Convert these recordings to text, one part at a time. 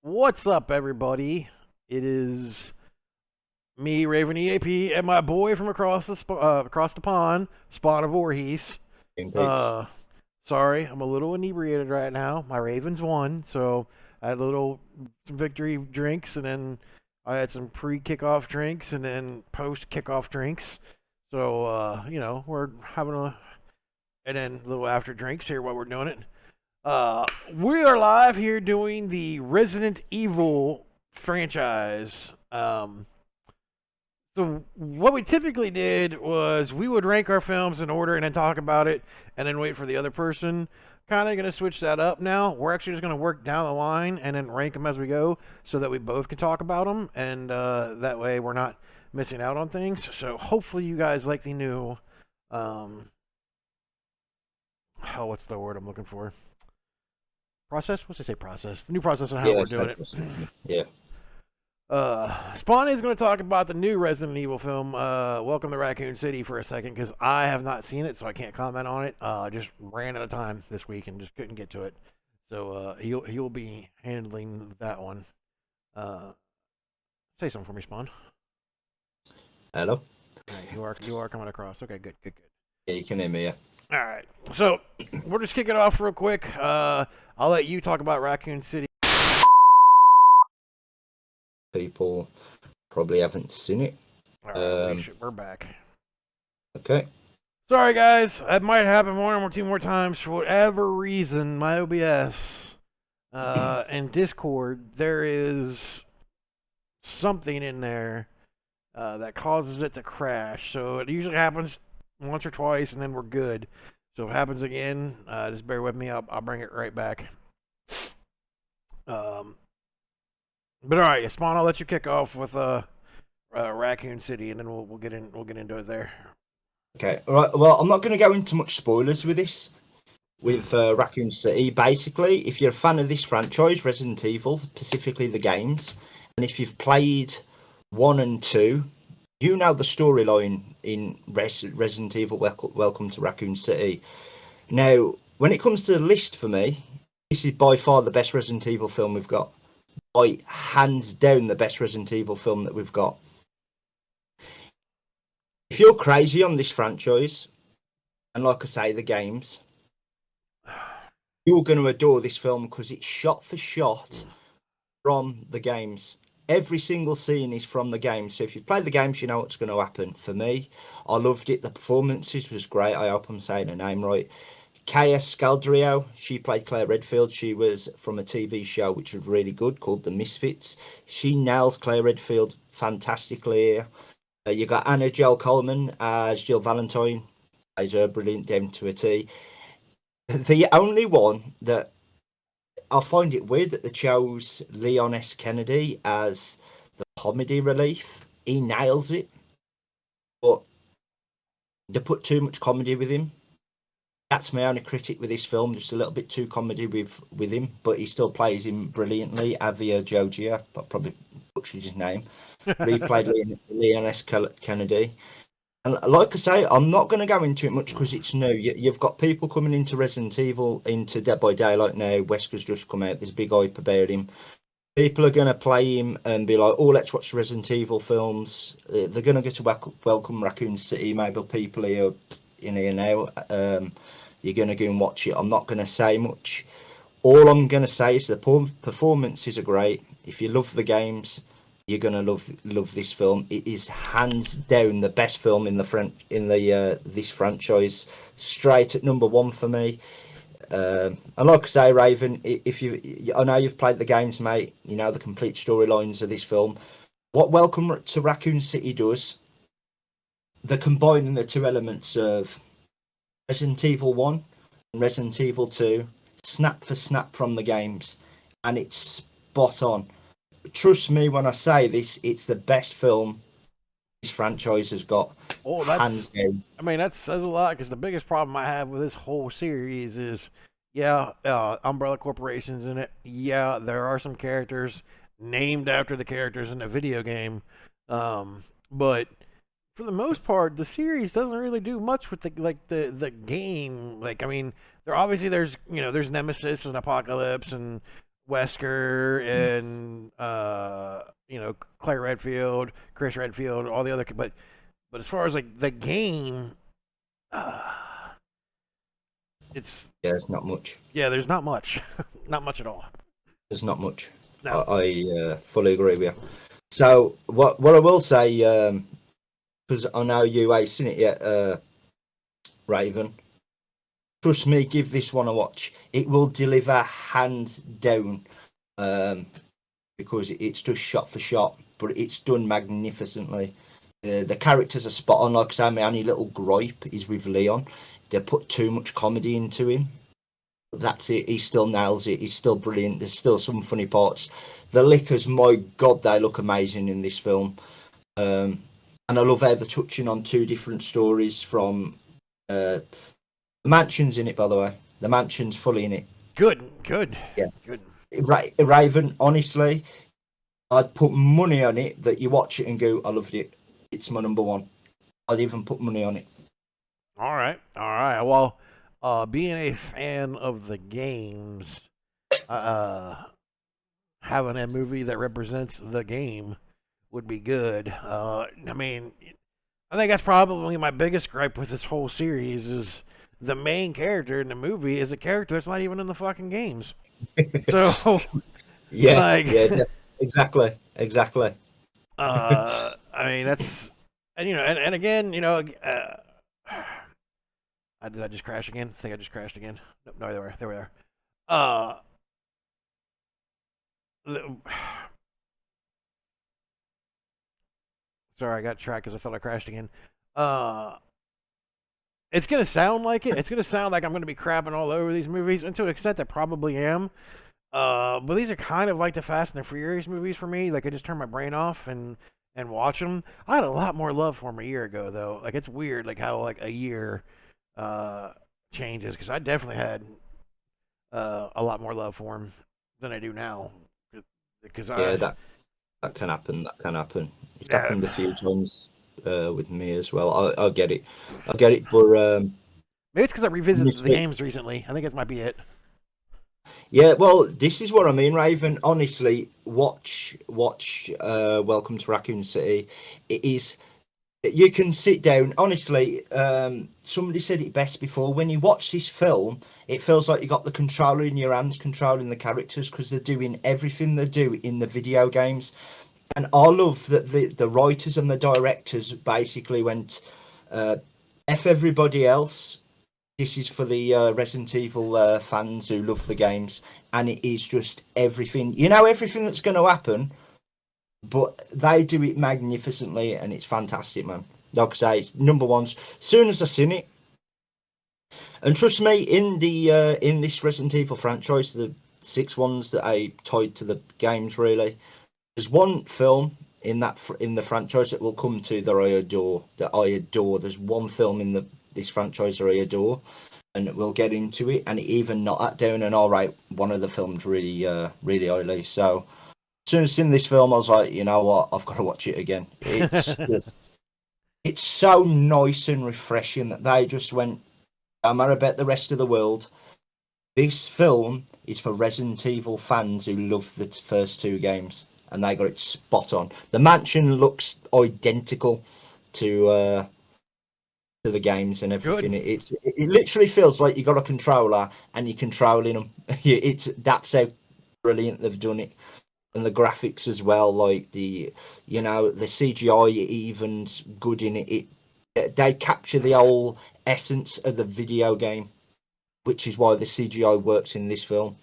What's up, everybody? It is me, Raven EAP, and my boy from across the pond, Spawn of Voorhees. In peace. Uh, sorry, I'm a little inebriated right now. My Ravens won, so I had some victory drinks, and then I had some pre-kickoff drinks, and then post-kickoff drinks. So we're having and then a little after drinks here while we're doing it. We are live here doing the Resident Evil franchise. So what we typically did was we would rank our films in order and then talk about it and then wait for the other person. Kind of going to switch that up now. We're actually just going to work down the line and then rank them as we go so that we both can talk about them and that way we're not missing out on things. So hopefully you guys like the new what's the word I'm looking for? Process? What's I say process? The new process on how we're doing it. Yeah. Spawn is going to talk about the new Resident Evil film, Welcome to Raccoon City, for a second, because I have not seen it, so I can't comment on it. I just ran out of time this week and just couldn't get to it. So he'll be handling that one. Say something for me, Spawn. Hello. Right, you are coming across. Okay, good. Yeah, you can hear me. Yeah. All right, so we're just kicking it off real quick. I'll let you talk about Raccoon City. People probably haven't seen it. All right, we're back. Okay. Sorry, guys. That might happen one or two more times for whatever reason. My OBS and Discord, there is something in there that causes it to crash. So it usually happens once or twice, and then we're good. So if it happens again, just bear with me. I'll bring it right back. But all right, Spawn, I'll let you kick off with Raccoon City, and then we'll get into it there. Okay. All right. Well, I'm not going to go into much spoilers with this. With Raccoon City, basically, if you're a fan of this franchise, Resident Evil, specifically the games, and if you've played 1 and 2, you know the storyline in Resident Evil Welcome to Raccoon City. Now, when it comes to the list for me, this is by far the best Resident Evil film we've got. By hands down the best Resident Evil film that we've got. If you're crazy on this franchise, and like I say, the games, you're going to adore this film because it's shot for shot from the games. Every single scene is from the games. So if you've played the games, you know what's going to happen. For me, I loved it. The performances was great. I hope I'm saying her name right. Kaya Scaldrio, she played Claire Redfield. She was from a TV show which was really good called The Misfits. She nails Claire Redfield fantastically here. You got Anna Joel Coleman as Jill Valentine, plays her brilliant down to a T. The only one that I find it weird that they chose Leon S. Kennedy as the comedy relief. He nails it, but they put too much comedy with him. That's my only critic with this film, just a little bit too comedy with him, but he still plays him brilliantly. Avia Jogia, I probably butchered his name, replayed Leon S. Kennedy. And like I say, I'm not going to go into it much because it's new. You've got people coming into Resident Evil, into Dead by Daylight now. Wesker's just come out. There's a big hype about him. People are going to play him and be like, oh, let's watch the Resident Evil films. They're going to get to Welcome Raccoon City. Maybe people here in here now. You're going to go and watch it. I'm not going to say much. All I'm going to say is the performances are great. If you love the games, you're going to love this film. It is hands down the best film in this franchise. Straight at number 1 for me. And like I say, Raven, I know you've played the games, mate. You know the complete storylines of this film. What Welcome to Raccoon City does, they're combining the two elements of Resident Evil 1 and Resident Evil 2, snap for snap from the games, and it's spot on. Trust me when I say this, it's the best film this franchise has got. Oh, hands down. I mean, that says a lot because the biggest problem I have with this whole series is, Umbrella Corporation's in it. Yeah, there are some characters named after the characters in the video game, but for the most part, the series doesn't really do much with the game. Like, I mean, there's Nemesis and Apocalypse and Wesker and Claire Redfield, Chris Redfield, all the other. But as far as like the game, uh, it's there's not much. yeah, there's not much, not much at all. There's not much. No. I fully agree with you. So what I will say, because I know you ain't seen it yet, Raven. Trust me, give this one a watch. It will deliver hands down, because it's just shot for shot, but it's done magnificently. The characters are spot on. Like I say, my only little gripe is with Leon. They put too much comedy into him. That's it. He still nails it. He's still brilliant. There's still some funny parts. The lickers, my God, they look amazing in this film. And I love how they're touching on two different stories from the mansion's in it, by the way. The mansion's fully in it. Good. Yeah. Good. Raven, honestly, I'd put money on it that you watch it and go, I loved it. It's my number one. I'd even put money on it. All right. Well, being a fan of the games, having a movie that represents the game would be good. I mean, I think that's probably my biggest gripe with this whole series is the main character in the movie is a character that's not even in the fucking games. So, Yeah, like, yeah, exactly. I mean, that's, and again, did I just crash again? I think I just crashed again. No, there we are. Uh, the, sorry, I got tracked because I thought I crashed again. Uh, it's gonna sound like it. It's gonna sound like I'm gonna be crapping all over these movies, and to an extent, I probably am. But these are kind of like the Fast and the Furious movies for me. Like I just turn my brain off and watch them. I had a lot more love for them a year ago, though. Like it's weird, like how like a year changes, because I definitely had a lot more love for them than I do now. Because Yeah, I, that can happen. That can happen. It's yeah, happened a few times with me as well. I get it. I get it. But maybe it's because I revisited the honestly, games recently. I think that might be it. yeah. Well, this is what I mean, Raven. Honestly, watch. Welcome to Raccoon City. It is. You can sit down. Honestly, somebody said it best before. When you watch this film, it feels like you got the controller in your hands, controlling the characters because they're doing everything they do in the video games. And I love that the writers and the directors basically went, F everybody else. This is for the Resident Evil fans who love the games, and it is just everything. You know everything that's going to happen, but they do it magnificently, and it's fantastic, man. Like I say, it's number ones. Soon as I seen it, and trust me, in this Resident Evil franchise, the six ones that I tied to the games, really, there's one film in the franchise that we'll come to that I adore. That I adore. There's one film in the this franchise that I adore, and we'll get into it. And even not that down, and all right, one of the films really highly. So as soon as I seen this film, I was like, you know what, I've got to watch it again. It's so nice and refreshing that they just went. No matter about the rest of the world, this film is for Resident Evil fans who love the first two games, and they got it spot on. The mansion looks identical to the games and everything. Good. It literally feels like you got a controller and you're controlling them. It's that's how brilliant they've done it, and the graphics as well. Like the CGI even's good in it. They capture the whole essence of the video game, which is why the CGI works in this film.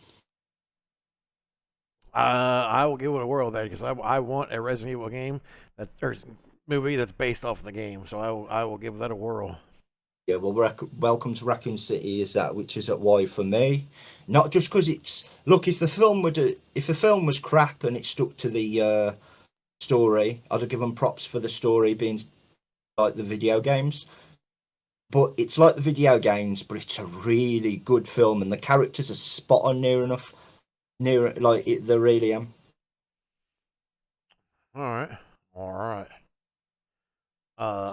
I will give it a whirl then because I want a Resident Evil game that or movie that's based off of the game. So I will give that a whirl. Yeah, well, Welcome to Raccoon City is that, which is at why for me, not just because it's look. If the film was crap and it stuck to the story, I'd have given props for the story being like the video games. But it's like the video games, but it's a really good film, and the characters are spot on near enough, near like it, they really am. All right. All right.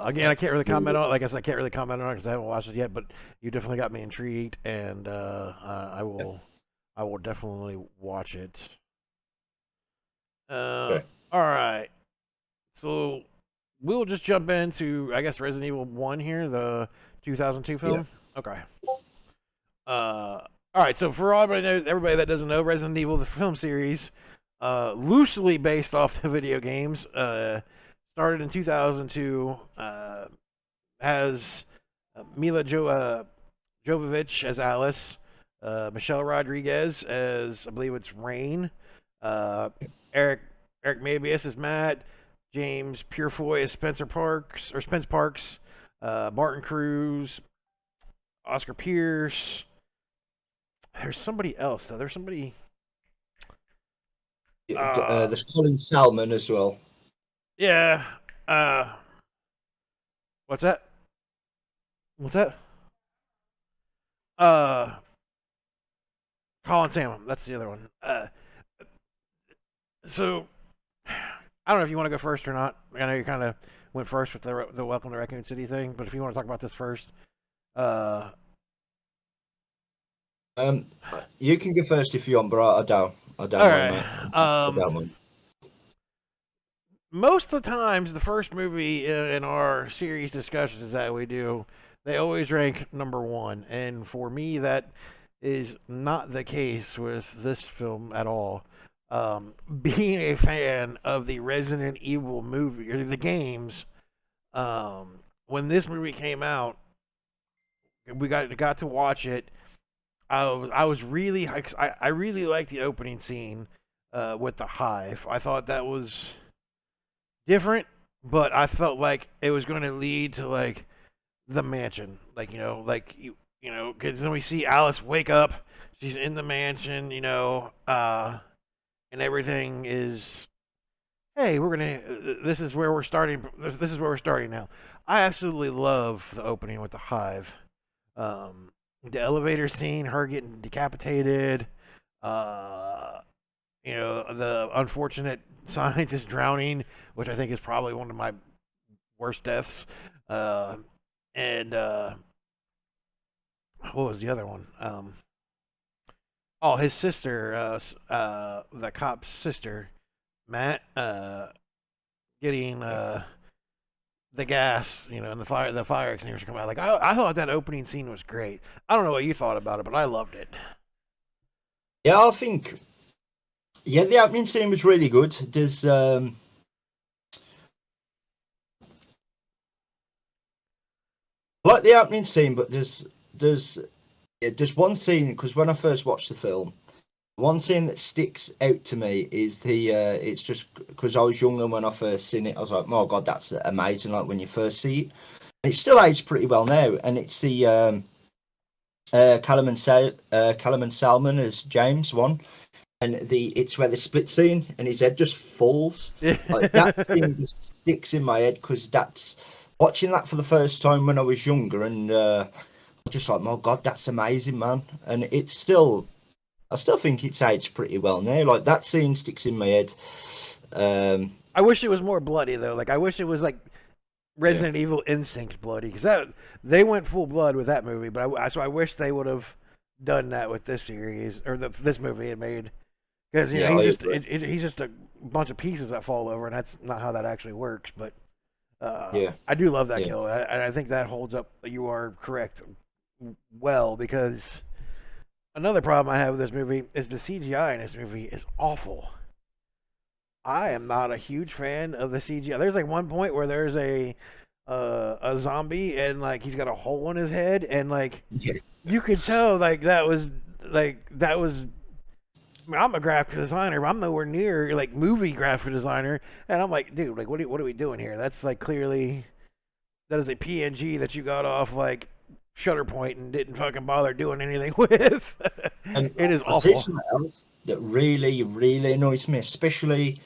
Again, I can't really comment on it. Like I said, I can't really comment on it because I haven't watched it yet. But you definitely got me intrigued, and I will definitely watch it. Okay. All right. So we'll just jump into, I guess, Resident Evil 1 here, the 2002 Yeah. film. Okay. All right. So for everybody that doesn't know, Resident Evil, the film series, loosely based off the video games, started in 2002. Has Jovovich as Alice, Michelle Rodriguez as I believe it's Rain, uh, Eric Eric Mabius as Matt, James Purefoy as Spence Parks, Martin Cruz, Oscar Pierce. There's somebody else though. There's somebody. There's Colin Salmon as well. Yeah. Uh, what's that? What's that? Uh, Colin Salmon. That's the other one. So I don't know if you want to go first or not. I know you kind of went first with the Welcome to Raccoon City thing, but if you want to talk about this first, uh, You can go first if you want, but I don't all mind, right. mate. I don't mind. Most of the times, the first movie in our series discussions that we do, they always rank number one, and for me, that is not the case with this film at all. Being a fan of the Resident Evil movie or the games, when this movie came out, we got to watch it. I was really I really liked the opening scene with the hive. I thought that was different, but I felt like it was going to lead to like the mansion, like because then we see Alice wake up, she's in the mansion, and everything is. Hey, we're gonna. This is where we're starting. This is where we're starting now. I absolutely love the opening with the hive. Um, the elevator scene, her getting decapitated, uh, the unfortunate scientist drowning, which I think is probably one of my worst deaths. Uh, and what was the other one? Oh, his sister, the cop's sister, Matt, getting the gas, and the fire extinguisher come out. Like I thought that opening scene was great. I don't know what you thought about it, but I loved it. Yeah, I think. Yeah, the opening scene was really good. There's like the opening scene, but there's one scene because when I first watched the film, one scene that sticks out to me is it's just because I was younger when I first seen it. I was like, oh god, that's amazing! Like when you first see it, and it still aged pretty well now. And it's the Callum and Salmon as James one, and it's where the split scene and his head just falls. Like that scene just sticks in my head because that's watching that for the first time when I was younger, and just like, oh god, that's amazing, man. And I still think it's aged pretty well now. Like that scene sticks in my head. I wish it was more bloody though. Like I wish it was like Yeah, Resident Evil Instinct bloody because they went full blood with that movie. But I wish they would have done that with this series or this movie it made because yeah, I agree. he's just a bunch of pieces that fall over and that's not how that actually works. But Yeah, I do love that yeah, kill and I think that holds up. You are correct. Well, because another problem I have with this movie is the CGI in this movie is awful. I am not a huge fan of the CGI. There's like one point where there's a zombie and like he's got a hole in his head and like yeah, you could tell that was. I mean, I'm a graphic designer, but I'm nowhere near like movie graphic designer, and I'm like, dude, like what are we doing here? That's like clearly that is a PNG that you got off like Shutterpoint and didn't fucking bother doing anything with. and It is I'll tell you awful. something else that really, really annoys me, especially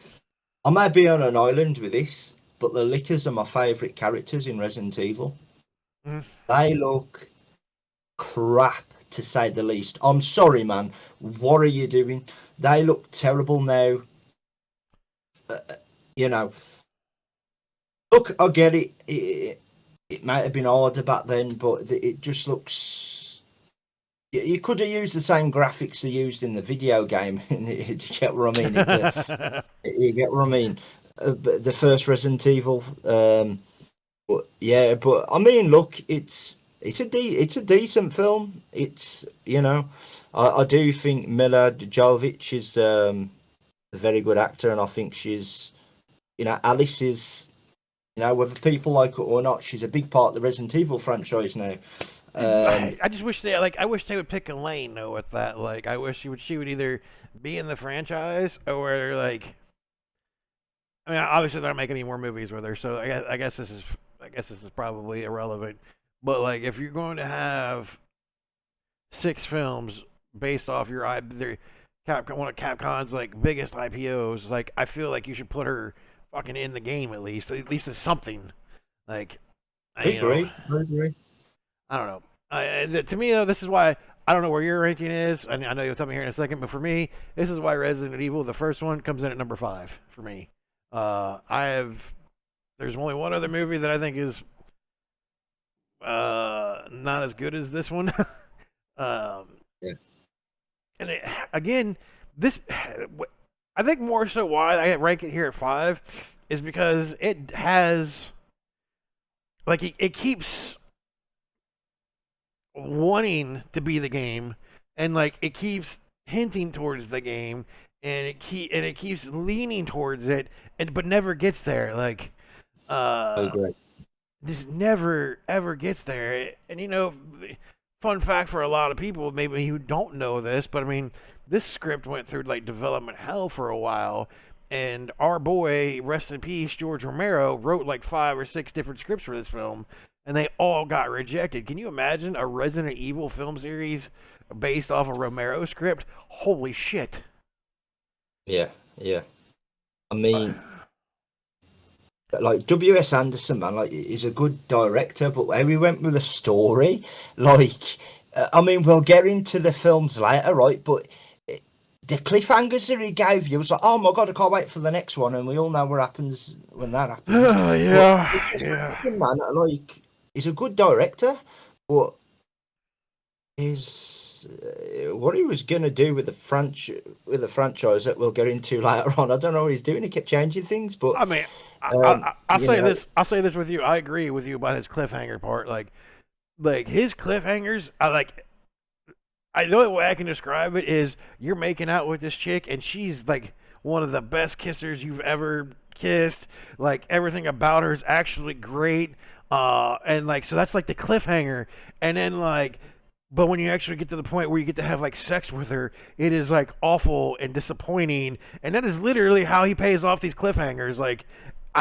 I might be on an island with this, but the Lickers are my favourite characters in Resident Evil. Mm. They look crap to say the least. I'm sorry, man. What are you doing? They look terrible now. Uh, you know, look, I get it. It might have been harder back then, but it just looks. You could have used the same graphics they used in the video game. Do you get what I mean? You get what I mean? But the first Resident Evil. But yeah, but I mean, look, it's a decent film. It's I do think Mila Jovovich is a very good actor, and I think she's Alice is whether people like it or not, she's a big part of the Resident Evil franchise now. I just wish I wish they would pick a lane though with that. Like, I wish she would either be in the franchise or like. I mean, obviously they're not making any more movies with her, so I guess this is probably irrelevant. But like, if you're going to have 6 films based off one of Capcom's like biggest IPOs, like I feel like you should put her fucking in the game at least as something. Like, I agree. I agree. I don't know. To me though, this is why I don't know where your ranking is. I know you'll tell me here in a second, but for me, this is why Resident Evil, the first one, comes in at number 5 for me. There's only one other movie that I think is not as good as this one. Yeah. And again, this I think more so why I rank it here at 5 is because it has like it keeps wanting to be the game, and like it keeps hinting towards the game, and it keeps leaning towards it, and but never gets there. Like, Great. just never ever gets there. And fun fact for a lot of people, maybe who don't know this, but I mean, this script went through like development hell for a while. And our boy, rest in peace, George Romero, wrote like 5 or 6 different scripts for this film, and they all got rejected. Can you imagine a Resident Evil film series based off a Romero script? Holy shit. Yeah, yeah. I mean, like W.S. Anderson, man, like he's a good director, but where we went with the story, like, I mean, we'll get into the films later, right? But the cliffhangers that he gave you was like, oh my god, I can't wait for the next one, and we all know what happens when that happens. Yeah. Man, like, he's a good director, but what he was gonna do with the franchise that we'll get into later on. I don't know what he's doing. He kept changing things, but I mean, I'll say this. I'll say this with you. I agree with you about his cliffhanger part. Like his cliffhangers. I know the way I can describe it is you're making out with this chick, and she's like one of the best kissers you've ever kissed. Like everything about her is actually great. And like so that's like the cliffhanger, and then like. But when you actually get to the point where you get to have like sex with her, it is like awful and disappointing. And that is literally how he pays off these cliffhangers. Like,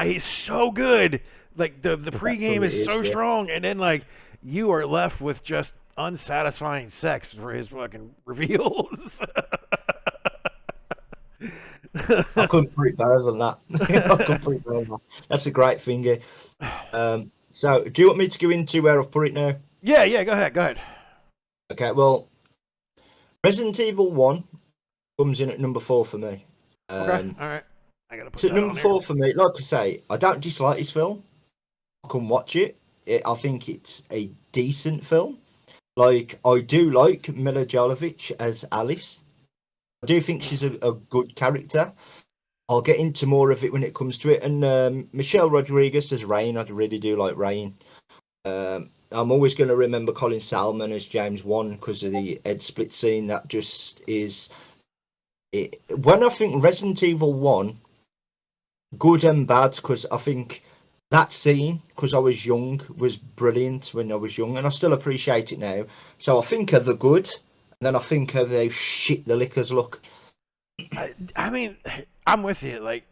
he's so good. Like the pregame is so strong, and then like you are left with just unsatisfying sex for his fucking reveals. I couldn't put it better than that. I couldn't put it better than that. That's a great finger. So, do you want me to go into where I've put it now? Yeah. Go ahead. Okay, well, Resident Evil 1 comes in at number 4 for me. Okay, all right. I gotta put so that number on 4 here. for me. Like I say, I don't dislike this film. I can watch it. I think it's a decent film. Like, I do like Mila Jovovich as Alice. I do think she's a good character. I'll get into more of it when it comes to it. And Michelle Rodriguez as Rain. I really do like Rain. I'm always going to remember Colin Salmon as James Wan because of the head split scene. That just is it. When I think Resident Evil 1, good and bad, because I think that scene, because I was young, was brilliant when I was young, and I still appreciate it now. So I think of the good, and then I think of how shit the liquors look. I mean, I'm with you. Like,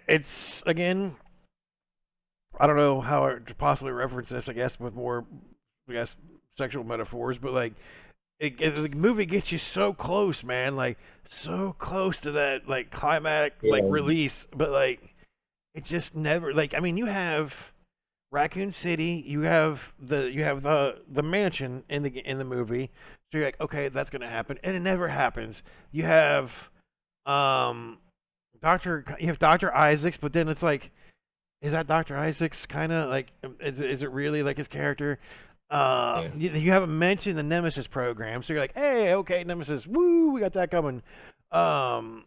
it's again. I don't know how I could possibly reference this. I guess with more, sexual metaphors. But like, the movie gets you so close, man. Like, so close to that like climatic like release. But like, it just never. Like, I mean, you have Raccoon City. You have the mansion in the movie. So you're like, okay, that's gonna happen, and it never happens. You have Dr. Isaacs, but then it's like, is that Dr. Isaacs kind of like, is it really like his character? Yeah. You haven't mentioned the Nemesis program, so you're like, hey, okay, Nemesis, woo, we got that coming. Um,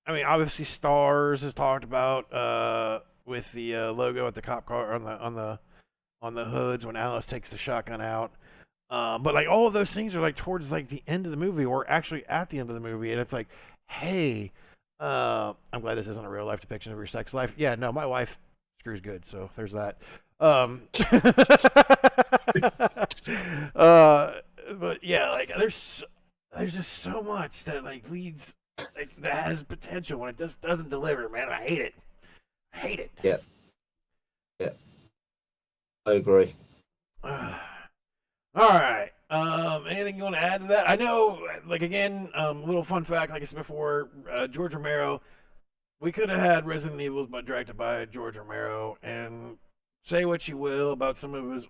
I mean, obviously, Stars is talked about with the logo at the cop car on the hoods when Alice takes the shotgun out. But like all of those things are like towards like the end of the movie, or actually at the end of the movie, and it's like, hey, I'm glad this isn't a real life depiction of your sex life. Yeah, no, my wife screws good, so there's that. uh, but yeah, like there's just so much that like leads like that has potential when it just doesn't deliver, man. I hate it. I hate it. Yeah. Yeah. I agree. All right. Anything you want to add to that? I know, like again, little fun fact, like I said before, George Romero. We could have had Resident Evil but directed by George Romero, and say what you will about some of his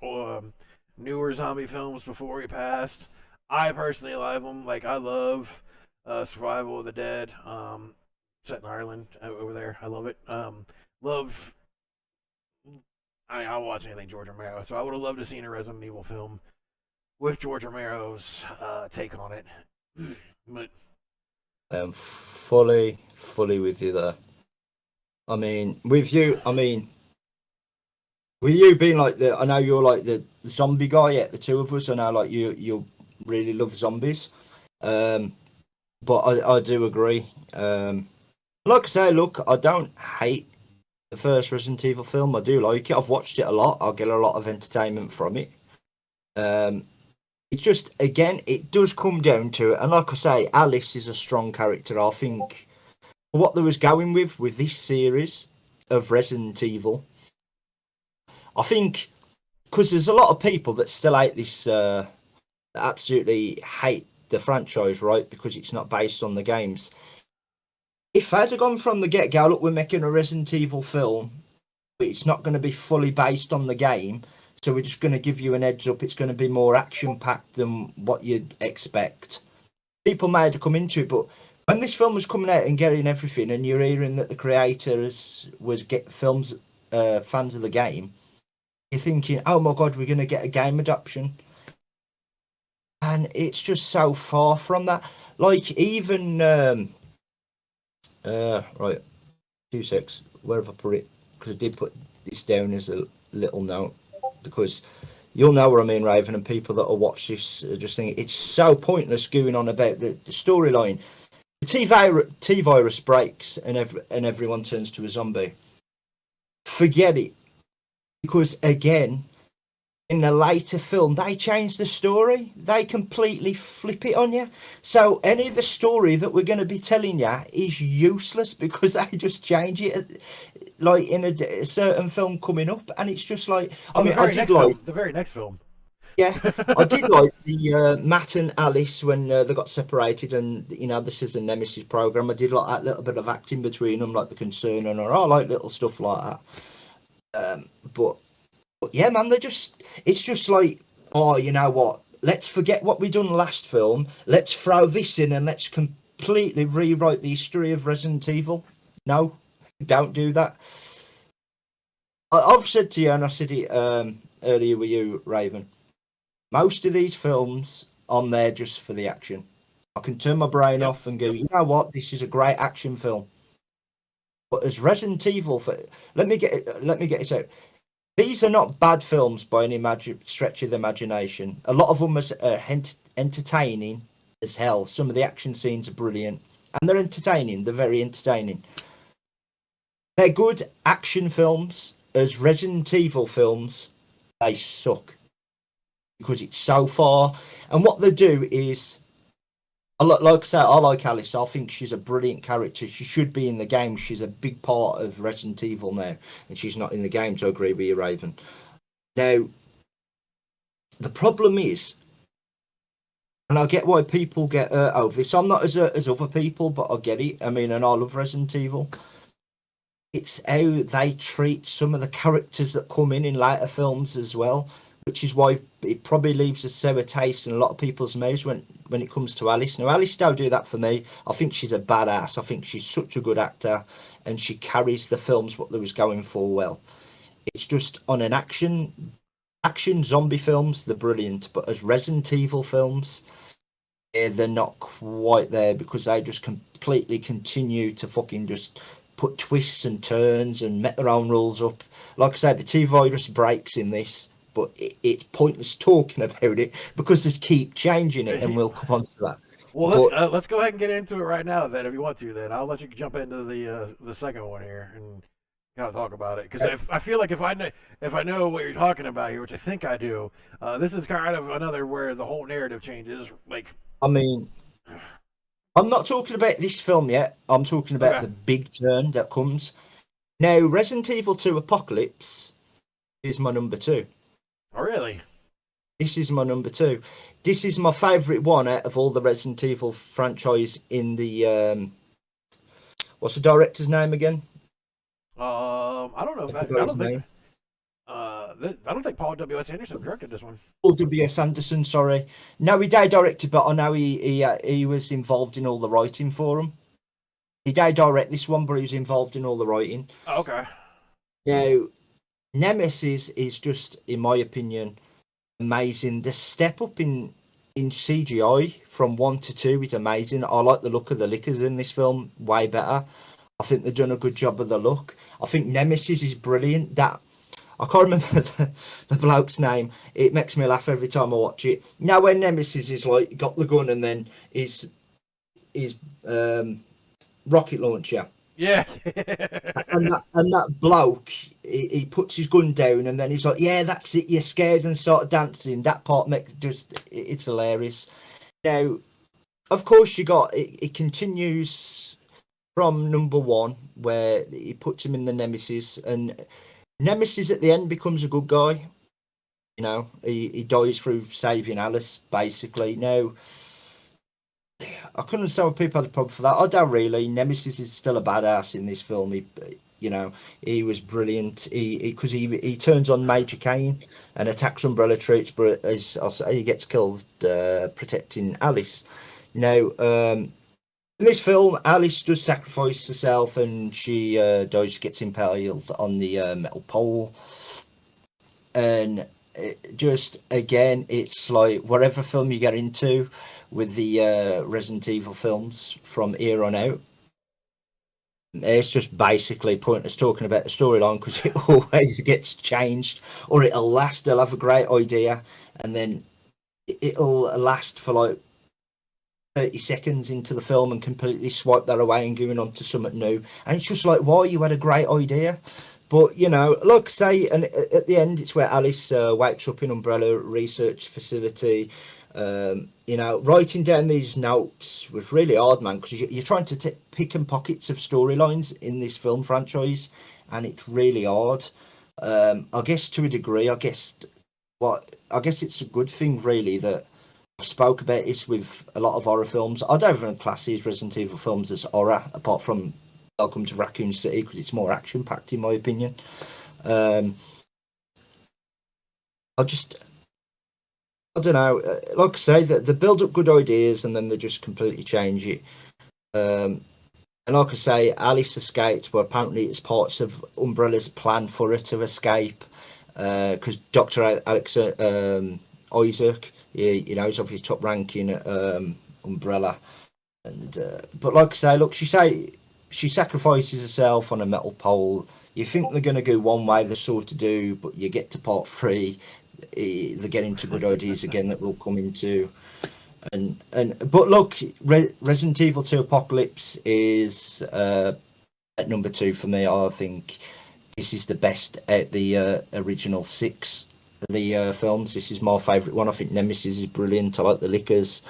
newer zombie films before he passed. I personally love them. Like I love Survival of the Dead, set in Ireland over there. I love it. Love. I mean, I'll watch anything George Romero. So I would have loved to see a Resident Evil film with George Romero's take on it. But Um, fully, fully with you there. I mean, with you, I mean, with you being like I know you're like the zombie guy. Yeah, the two of us. I know like you really love zombies. Um, but I do agree. Like I say, look, I don't hate the first Resident Evil film. I do like it. I've watched it a lot. I get a lot of entertainment from it. Um, it's just again, it does come down to it. And like I say, Alice is a strong character. I think what they was going with this series of Resident Evil, I think because there's a lot of people that still hate this, absolutely hate the franchise, right? Because it's not based on the games. If I'd have gone from the get go, look, we're making a Resident Evil film, but it's not going to be fully based on the game. So we're just going to give you an heads up. It's going to be more action packed than what you'd expect. People may have come into it, but when this film was coming out and getting everything, and you're hearing that the creator was get films fans of the game, you're thinking, oh my god, we're going to get a game adaptation, and it's just so far from that. Like even right, 2 6, where have I put it? Because I did put this down as a little note because you'll know what I mean, Raven, and people that will watch this are just thinking it's so pointless going on about the storyline. The T virus breaks and everyone turns to a zombie. Forget it, because again, in the later film, they change the story. They completely flip it on you. So any of the story that we're going to be telling you is useless because they just change it, like in a certain film coming up, and it's just like, I oh, mean, I did like, the very next film. yeah, I did like the Matt and Alice when they got separated, and this is a Nemesis program. I did like that little bit of acting between them, like the concern, and I like little stuff like that. But yeah, man, it's just like, oh, you know what? Let's forget what we done last film. Let's throw this in and let's completely rewrite the history of Resident Evil. No, don't do that. I've said to you, and I said it earlier with you, Raven. Most of these films on there just for the action. I can turn my brain Yep. off and go, you know what? This is a great action film. But as Resident Evil, let me get it out. These are not bad films by any stretch of the imagination. A lot of them are entertaining as hell. Some of the action scenes are brilliant, and they're entertaining. They're very entertaining. They're good action films. As Resident Evil films, they suck because it's so far. And what they do is, like I say, I like Alice. I think she's a brilliant character. She should be in the game. She's a big part of Resident Evil now, and she's not in the game. So I agree with you, Raven. Now, the problem is, and I get why people get over this. I'm not as other people, but I get it. I mean, and I love Resident Evil. It's how they treat some of the characters that come in later films as well, which is why it probably leaves a sour taste in a lot of people's mouths when it comes to Alice. Now, Alice don't do that for me. I think she's a badass. I think she's such a good actor, and she carries the films what they was going for well. It's just on an action. action zombie films, they're brilliant, but as Resident Evil films, they're not quite there because they just completely continue to fucking just put twists and turns and make their own rules up. Like I said, the T virus breaks in this, but it's pointless talking about it because they keep changing it, and we'll come on to that. Well, But let's go ahead and get into it right now. Then, if you want to, then I'll let you jump into the second one here and kind of talk about it. Because I feel like if I know what you're talking about here, which I think I do, this is kind of another where the whole narrative changes. Like, I mean, I'm not talking about this film yet. I'm talking about okay, the big turn that comes. Now, Resident Evil 2 Apocalypse is my number two. oh really? This is my number two. This is my favourite one out of all the Resident Evil franchise in the what's the director's name again? I don't know if I forgot his name. I don't think Paul W.S. Anderson directed this one. Paul W.S. Anderson, sorry. No, he did direct it, but I know he was involved in all the writing for him. He did direct this one, but he was involved in all the writing. Oh, okay. Now, Nemesis is just, in my opinion, amazing. The step up in CGI from 1 to 2 is amazing. I like the look of the lickers in this film way better. I think they've done a good job of the look. I think Nemesis is brilliant. That I can't remember the bloke's name. It makes me laugh every time I watch it. Now when Nemesis is like got the gun and then his rocket launcher. Yeah. And that bloke, he puts his gun down and then he's like, "Yeah, that's it. You're scared," and start dancing. That part makes it's hilarious. Now, of course, you got it continues from number one where he puts him in the Nemesis, and Nemesis at the end becomes a good guy. You know, he dies through saving Alice, basically. Now, I couldn't understand what people had a problem for that. I don't really. Nemesis is still a badass in this film. He was brilliant. He turns on Major Kane and attacks Umbrella Troops, but as I'll say, he gets killed protecting Alice. Now, in this film, Alice does sacrifice herself, and she dies, gets impaled on the metal pole, and just again, it's like whatever film you get into with the Resident Evil films from here on out, it's just basically pointless talking about the storyline because it always gets changed, or it'll last. They'll have a great idea, and then it'll last for like 30 seconds into the film and completely swipe that away and going on to something new. And it's just like, why? You had a great idea. But, like I say, and at the end, it's where Alice wakes up in Umbrella Research Facility. Writing down these notes was really hard, man, because you're trying to pick and pockets of storylines in this film franchise, and it's really hard. I guess to a degree, I guess it's a good thing, really, that I've spoke about this with a lot of horror films. I don't even class these Resident Evil films as horror, apart from Welcome to Raccoon City, because it's more action packed in my opinion. Um, I don't know. Like I say, that they build up good ideas and then they just completely change it. And like I say, Alice escaped, but apparently it's parts of Umbrella's plan for her to escape. Because Dr. Alex Isaac, he's obviously top ranking at Umbrella. And but like I say, look, she sacrifices herself on a metal pole. You think they're going to go one way, they sort of do, but you get to part 3, they get into good ideas again that we'll come into. But look, Resident Evil 2 Apocalypse is at number 2 for me. I think this is the best at the original 6 of the films. This is my favourite one. I think Nemesis is brilliant. I like the lickers.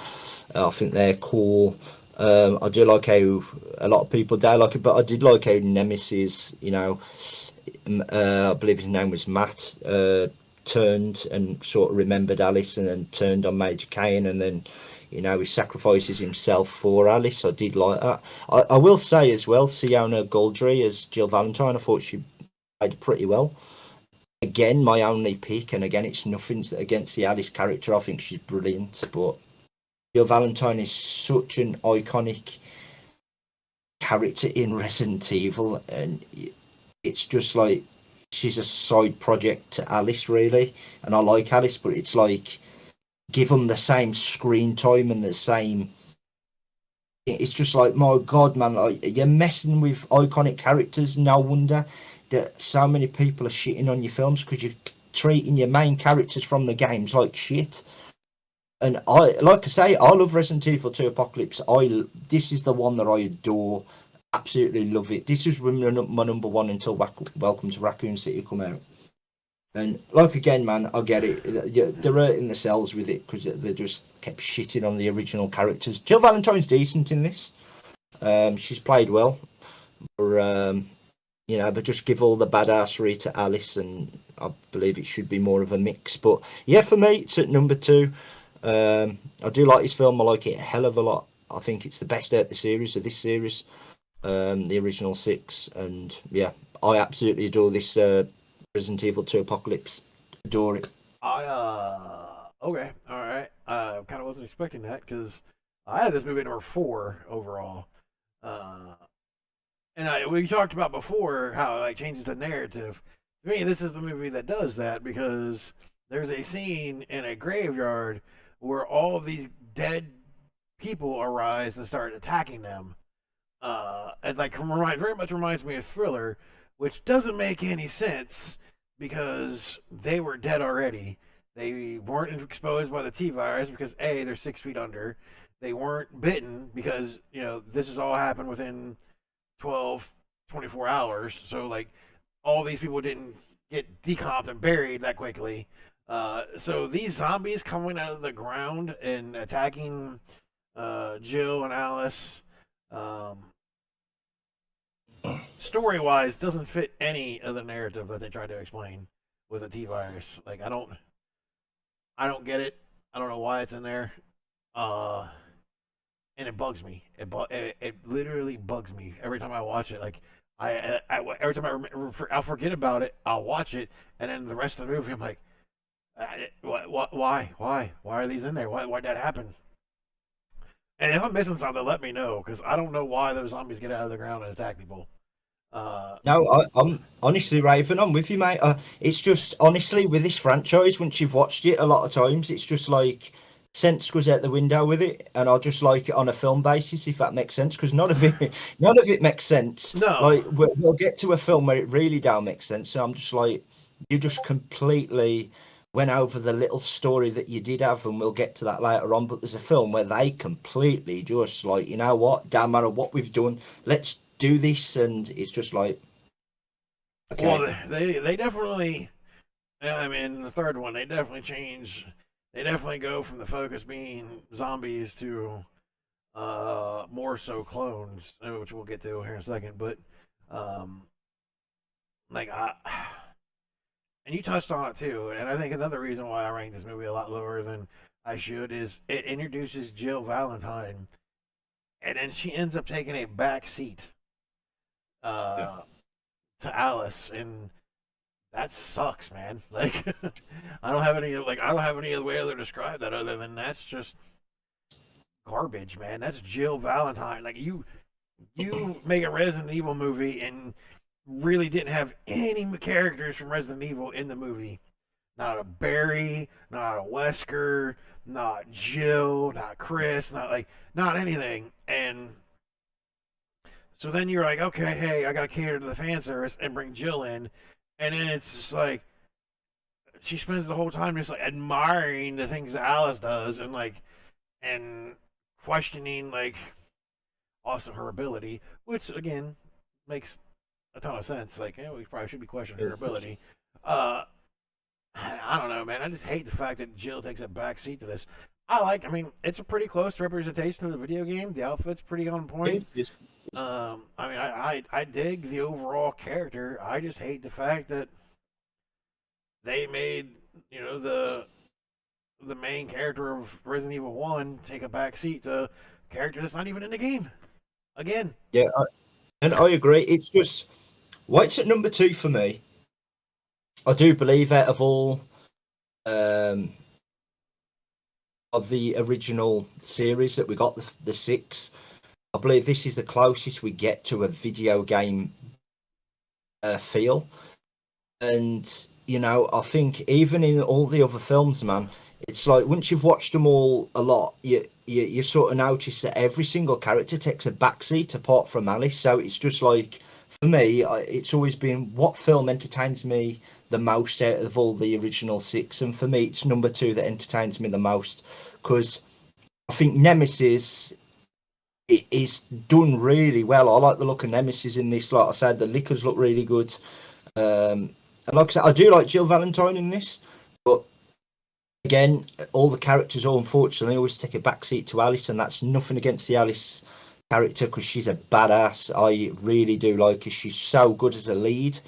I think they're cool. I do like how a lot of people don't like it, but I did like how Nemesis, I believe his name was Matt, turned and sort of remembered Alice and then turned on Major Kane, and then he sacrifices himself for Alice. I did like that. I will say as well, Siona Goldry as Jill Valentine, I thought she played pretty well. Again, my only pick, and again, it's nothing against the Alice character. I think she's brilliant, but Jill Valentine is such an iconic character in Resident Evil, and it's just like she's a side project to Alice, really, and I like Alice, but it's like give them the same screen time and the same. It's just like, my God, man, like, you're messing with iconic characters. No wonder that so many people are shitting on your films because you're treating your main characters from the games like shit. And like I say, I love Resident Evil 2 Apocalypse. This is the one that I adore. Absolutely love it. This was my number one until Welcome to Raccoon City come out. And like again, man, I get it. They're hurting themselves with it because they just kept shitting on the original characters. Jill Valentine's decent in this. She's played well. Or, they just give all the badassery to Alice, and I believe it should be more of a mix. But yeah, for me, it's at number two. I do like this film. I like it a hell of a lot. I think it's the best out of the series, of this series, the original six. And yeah, I absolutely adore this Resident Evil 2 Apocalypse. Adore it. Okay, all right. Kind of wasn't expecting that because I had this movie at number 4 overall. Uh, and we talked about before how it like changes the narrative. To me, this is the movie that does that because there's a scene in a graveyard where all of these dead people arise and start attacking them. And like very much reminds me of Thriller, which doesn't make any sense because they were dead already. They weren't exposed by the T virus because A, they're 6 feet under. They weren't bitten because, this has all happened within 12, 24 hours. So, like, all these people didn't get decomped and buried that quickly. So these zombies coming out of the ground and attacking Jill and Alice, um, story wise, doesn't fit any of the narrative that they tried to explain with the T virus. Like, I don't get it. I don't know why it's in there. Uh, and it bugs me. It literally bugs me every time I watch it. Like, every time I'll forget about it. I'll watch it, and then the rest of the movie, I'm like, why are these in there? Why'd that happen? And if I'm missing something, let me know because I don't know why those zombies get out of the ground and attack people. Uh, No, I'm honestly, Raven, I'm with you, mate. It's just honestly with this franchise, once you've watched it a lot of times, it's just like sense goes out the window with it, and I'll just like it on a film basis, if that makes sense, because none of it makes sense. no, Like we'll get to a film where it really don't make sense, and I'm just like, you just completely went over the little story that you did have, and we'll get to that later on. But there's a film where they completely just like, you know what, don't matter what we've done, let's do this, and it's just like. well, Okay. they definitely. I mean, the third one, they definitely change. They definitely go from the focus being zombies to more so clones, which we'll get to here in a second. But um, like I, and you touched on it too, and I think another reason why I rank this movie a lot lower than I should is it introduces Jill Valentine, and then she ends up taking a back seat Yeah. uh, to Alice, and that sucks, man. Like, I don't have any other way to describe that other than that's just garbage, man. That's Jill Valentine. Like you make a Resident Evil movie and really didn't have any characters from Resident Evil in the movie. Not a Barry, not a Wesker, not Jill, not Chris, not anything. And so then you're like, okay, hey, I gotta cater to the fan service and bring Jill in, and then it's just like she spends the whole time just like admiring the things that Alice does and questioning like also her ability, which again makes a ton of sense. Like, we probably should be questioning her ability. Uh, I don't know, man. I just hate the fact that Jill takes a back seat to this. I mean, it's a pretty close representation of the video game. The outfit's pretty on point. I mean, I dig the overall character. I just hate the fact that they made the main character of Resident Evil One take a back seat to a character that's not even in the game. Again, Yeah, and I agree. It's just why it's at number two for me. I do believe out of all um, of the original series that we got, the six, I believe this is the closest we get to a video game feel. And I think even in all the other films, man, it's like once you've watched them all a lot, you sort of notice that every single character takes a backseat apart from Alice. So it's just like for me, it's always been what film entertains me the most out of all the original six, and for me, it's number two that entertains me the most because I think Nemesis it is done really well. I like the look of Nemesis in this. Like I said, the liquors look really good. And like I said, I do like Jill Valentine in this, but again, all the characters, all unfortunately, always take a backseat to Alice, and that's nothing against the Alice character because she's a badass. I really do like her. She's so good as a lead.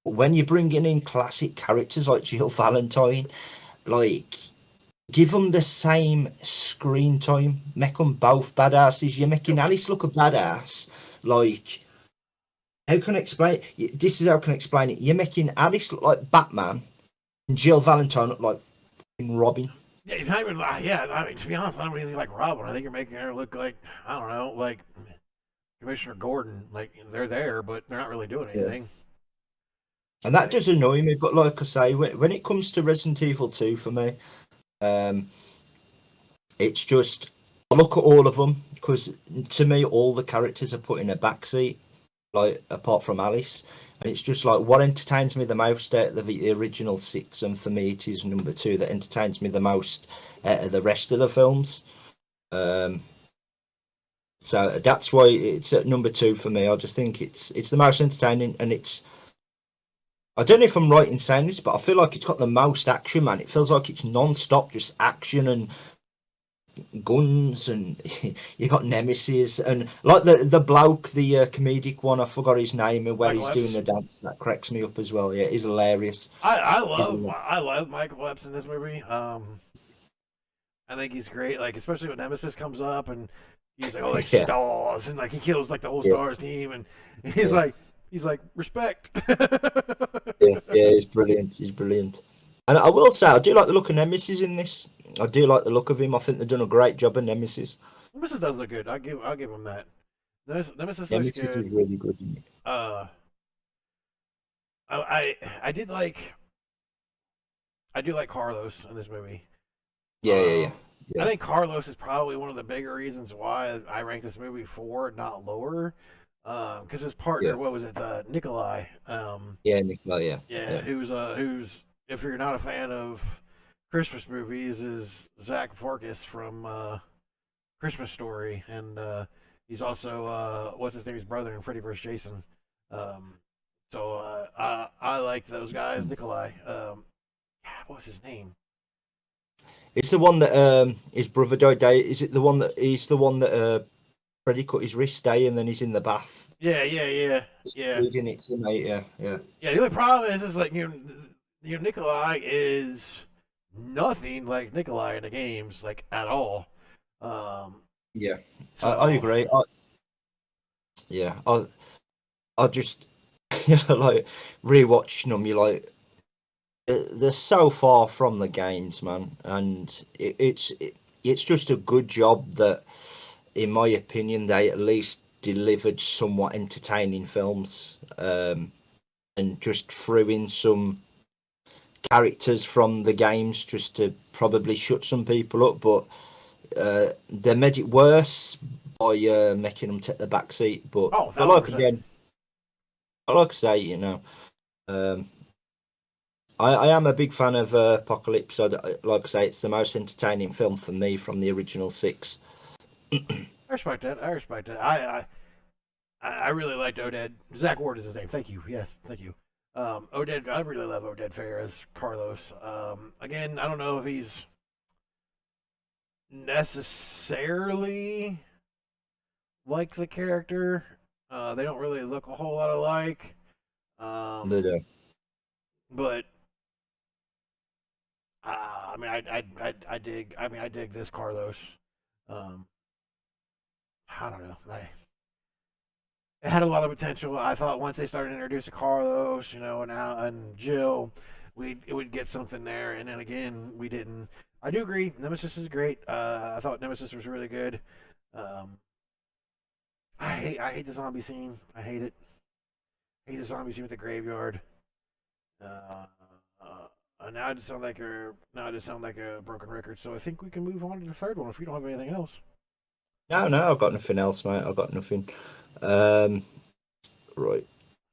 But when you're bringing in classic characters like Jill Valentine, like give them the same screen time, make them both badasses. You're making Alice look a badass, like how can I explain it? This is how I can explain it. You're making Alice look like Batman and Jill Valentine look like Robin. Yeah, it's not even. Yeah, I mean, to be honest, I don't really like Robin. I think you're making her look like I don't know, like Commissioner Gordon. Like they're there, but they're not really doing Yeah. anything. And that Like, does annoy me, but like I say, when it comes to Resident Evil 2 for me, um, it's just I look at all of them because to me, all the characters are put in a backseat, like apart from Alice. And it's just like what entertains me the most out of the original six, and for me, it is number two that entertains me the most out of the rest of the films. Um, so that's why it's at number two for me. I just think it's the most entertaining, and it's I don't know if I'm right in saying this, but I feel like it's got the most action, man. It feels like it's non-stop, just action and guns, and you got Nemesis, and like the bloke, the comedic one, I forgot his name, and where Michael he's doing Epps. the dance, that cracks me up as well. Yeah, he's hilarious. He's, I love Michael Epps in this movie. I think he's great. Like especially when Nemesis comes up and he's like, oh, like yeah, stars, and like he kills like the whole yeah, stars team, and yeah, he's like respect. yeah. He's brilliant. He's brilliant. And I will say, I do like the look of Nemesis in this. I do like the look of him. I think they've done a great job of Nemesis. Nemesis does look good. I'll give him that. Nemesis looks Nemesis is good. really good. In it. Uh, I did like I do like Carlos in this movie. Yeah, yeah, yeah, I yeah, think Carlos is probably one of the bigger reasons why I rank this movie four, not lower. Because his yeah, partner, what was it, Nikolai? yeah, Nicola, yeah, Yeah, yeah. who's if you're not a fan of Christmas movies, is Zach Farkas from Christmas Story, and he's also what's his name? His brother in Freddy vs. Jason. Um, I like those guys. Nikolai. What was his name? It's the one that his brother died. Is it the one that he's the one that Freddy cut his wrist day and then he's in the bath? Yeah. Bleeding it's in mate. Yeah, yeah, Yeah, the only problem is like Nikolai is nothing like Nikolai in the games, like at all. Um, yeah. I so agree. Yeah, I just like rewatching them. You're like they're so far from the games, man, and it's just a good job that, in my opinion, they at least delivered somewhat entertaining films, and just threw in some characters from the games just to probably shut some people up, but they made it worse by making them take the back seat. But oh, but thousand like percent. again, I like I say, um, I am a big fan of Apocalypse. Like I say, it's the most entertaining film for me from the original six. I respect that. I respect that. I really liked Oded. Zach Ward is his name. Thank you. Yes, thank you. Oded. I really love Oded Fair as Carlos. Again, I don't know if he's necessarily like the character. They don't really look a whole lot alike. Um, The but I mean, I dig. I mean, I dig this Carlos. Um, I don't know. It had a lot of potential. I thought once they started introducing Carlos, and Jill, it would get something there. And then again, we didn't. I do agree. Nemesis is great. I thought Nemesis was really good. Um, I hate the zombie scene. I hate it. I hate the zombie scene with the graveyard. Now I just sound like a broken record. So I think we can move on to the third one if you don't have anything else. No, I've got nothing else, mate. I've got nothing. Um, right.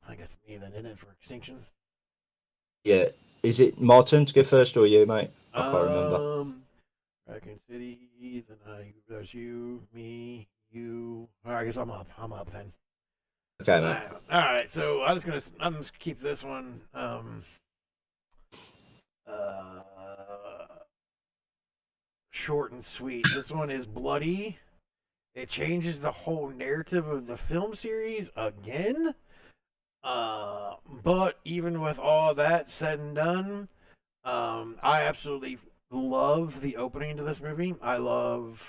I think it's me then, isn't it, for Extinction? Yeah. Is it my turn to go first or you, mate? I can't remember. Raccoon City. Then there's you, me, you. All right, I guess I'm up. I'm up then. Okay, All mate. right. All right. So I'm just keep this one. Uh, Short and sweet. This one is bloody. It changes the whole narrative of the film series again. But even with all that said and done, I absolutely love the opening to this movie. I love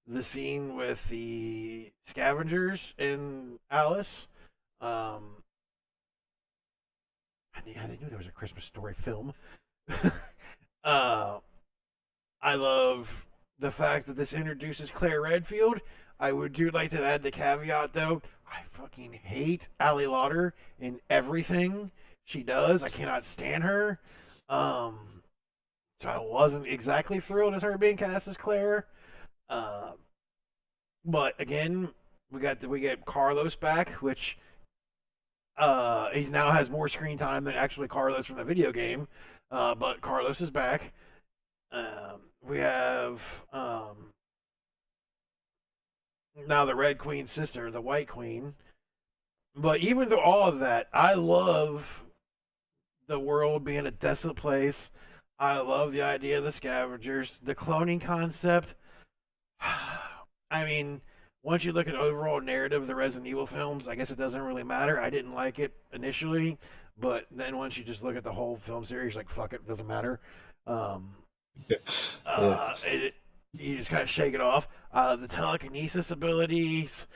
the scene with the scavengers in Alice. Um, I knew there was a Christmas Story film. uh, I love the fact that this introduces Claire Redfield. I do like to add the caveat, though. I fucking hate Ali Lauder in everything she does. I cannot stand her. Um, so I wasn't exactly thrilled as her being cast as Claire. Uh, but again, we get Carlos back, which he now has more screen time than actually Carlos from the video game. But Carlos is back. We have now the Red Queen's sister, the White Queen. But even through all of that, I love the world being a desolate place. I love the idea of the scavengers, the cloning concept. I mean, once you look at overall narrative of the Resident Evil films, I guess it doesn't really matter. I didn't like it initially, but then once you just look at the whole film series, like fuck it, doesn't matter. Um, Yeah. you just kind of shake it off. The telekinesis abilities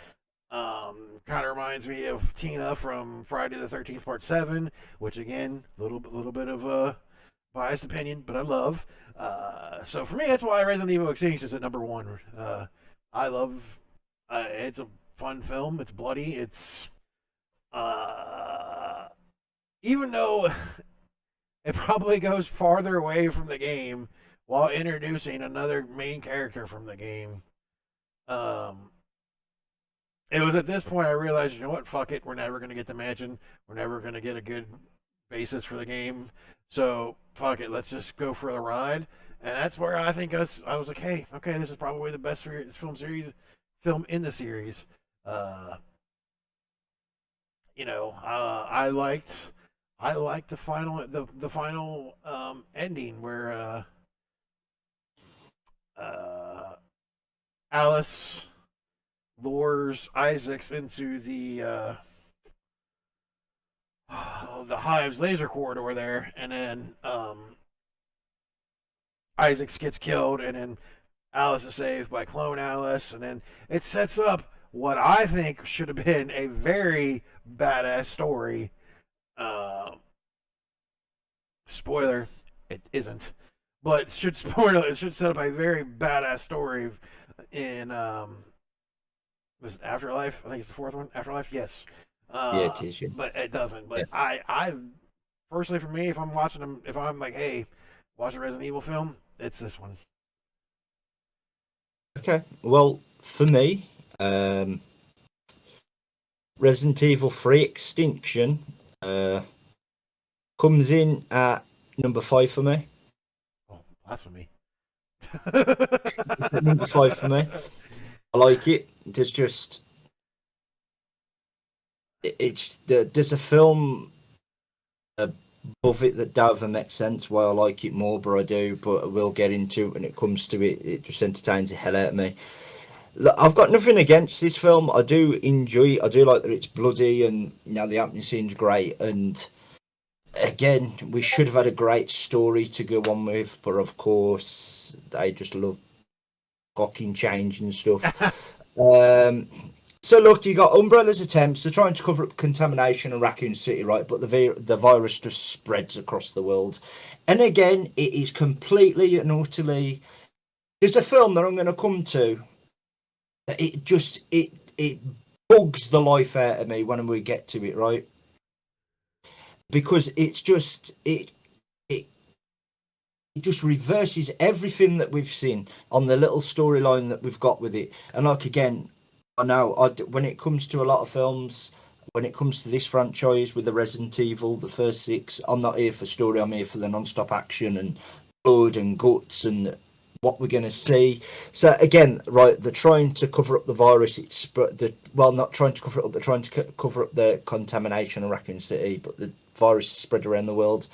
kind of reminds me of Tina from Friday the 13th Part 7, which again, little bit of a biased opinion, but I love. So for me, that's why Resident Evil Extinction is at number one. I love. It's a fun film. It's bloody. It's uh, even though it probably goes farther away from the game while introducing another main character from the game. Um, it was at this point I realized, you know what, fuck it, we're never gonna get the mansion. We're never gonna get a good basis for the game. So fuck it, let's just go for the ride. And that's where I think I was like, hey, okay, this is probably the best film in the series. Uh, I liked the final ending where uh, Alice lures Isaacs into the Hive's laser corridor there, and then Isaacs gets killed, and then Alice is saved by Clone Alice, and then it sets up what I think should have been a very badass story. Uh, Spoiler, it isn't, but it should set up a very badass story in was it Afterlife? I think it's the fourth one. Afterlife, yes. Yeah, it is. Yeah. But it doesn't. Yeah. But I personally, for me, if I'm watching them, if I'm like, hey, watch a Resident Evil film, it's this one. Okay. Well, for me, Resident Evil 3 Extinction comes in at number 5 for me. Oh, blasphemy! It's at number 5 for me. I like it. There's a film above it that doesn't make sense why I like it more, but I do. But we'll get into it when it comes to it. It just entertains the hell out of me. Look, I've got nothing against this film. I do enjoy it. I do like that it's bloody and the opening scene's great. And again, we should have had a great story to go on with, but of course, they just love fucking change and stuff. So look, you got Umbrella's attempts. They're trying to cover up contamination in Raccoon City, right? But the virus just spreads across the world. And again, it is completely and utterly. There's a film that I'm going to come to. It bugs the life out of me when we get to it, right? because it it just reverses everything that we've seen on the little storyline that we've got with it. And like again, I know when it comes to a lot of films, when it comes to this franchise with the Resident Evil, the first six, I'm not here for story. I'm here for the non-stop action and blood and guts and what we're going to see. So again, right, they're trying to cover up the virus. It's well, not trying to cover it up, they're trying to cover up the contamination of Raccoon City, but the virus is spread around the world.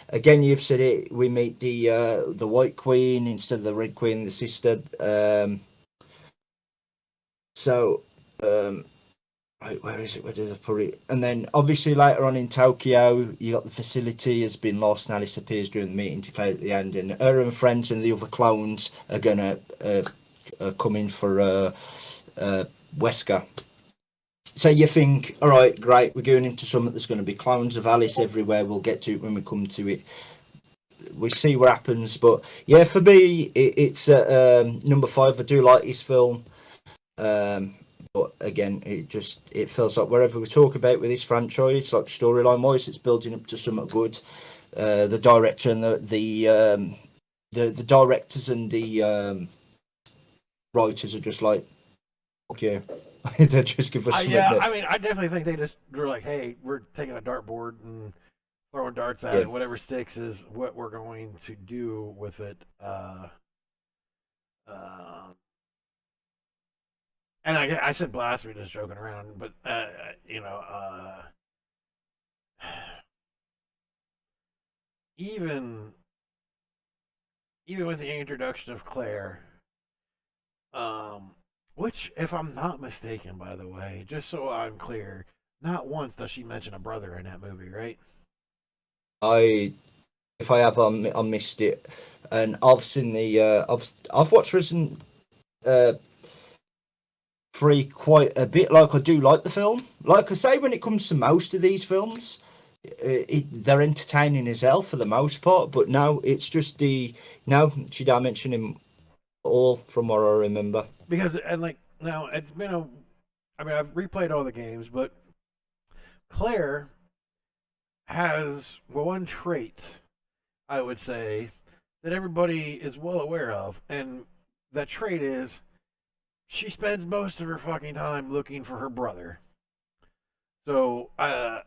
Again, you've said it. We meet the White Queen instead of the Red Queen, the sister. So, right, where is it? Where did I put it? And then obviously later on in Tokyo, you got the facility has been lost. And Alice appears during the meeting to play at the end, and her and friends and the other clones are gonna come in for Wesker. So you think, all right, great, we're going into something that's going to be clones of Alice everywhere. We'll get to it when we come to it. We see what happens, but yeah, for me, it's number 5. I do like this film, but again, it feels like wherever we talk about with this franchise, like storyline wise, it's building up to something good. The director and the directors and the writers are just like, fuck you. They just give us something Yeah, that, I mean, I definitely think they just were like, hey, we're taking a dartboard and throwing darts at yeah. it. Whatever sticks is what we're going to do with it. Uh, and I said blasphemy just joking around, but you know, even even with the introduction of Claire, um, which, if I'm not mistaken, by the way, just so I'm clear, not once does she mention a brother in that movie, right? I if I have, I missed it, and I've seen the I've watched Resident uh, 3 quite a bit. Like I do like the film. Like I say, when it comes to most of these films, they're entertaining as hell for the most part. But no, it's just the no. Should I mention him all from what I remember? Because and like now it's been a, I mean I've replayed all the games, but Claire has one trait I would say that everybody is well aware of, and that trait is she spends most of her fucking time looking for her brother. So, I,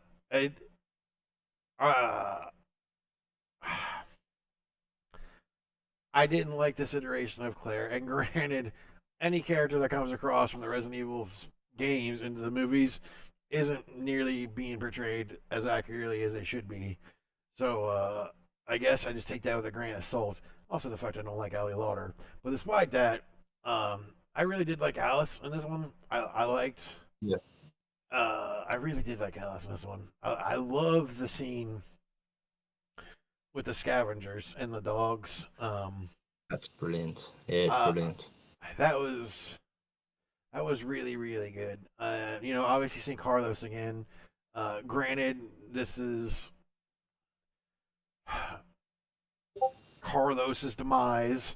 uh, I didn't like this iteration of Claire. And granted, any character that comes across from the Resident Evil games into the movies isn't nearly being portrayed as accurately as they should be. So, I guess I just take that with a grain of salt. Also, the fact I don't like Ali Lauder. But despite that, I really did like Alice in this one. I liked. Yeah, I really did like Alice in this one. I love the scene with the scavengers and the dogs. that's brilliant. Yeah, it's Uh, brilliant. that was that was really really good. You know, obviously seeing Carlos again. Granted, this is Carlos's demise.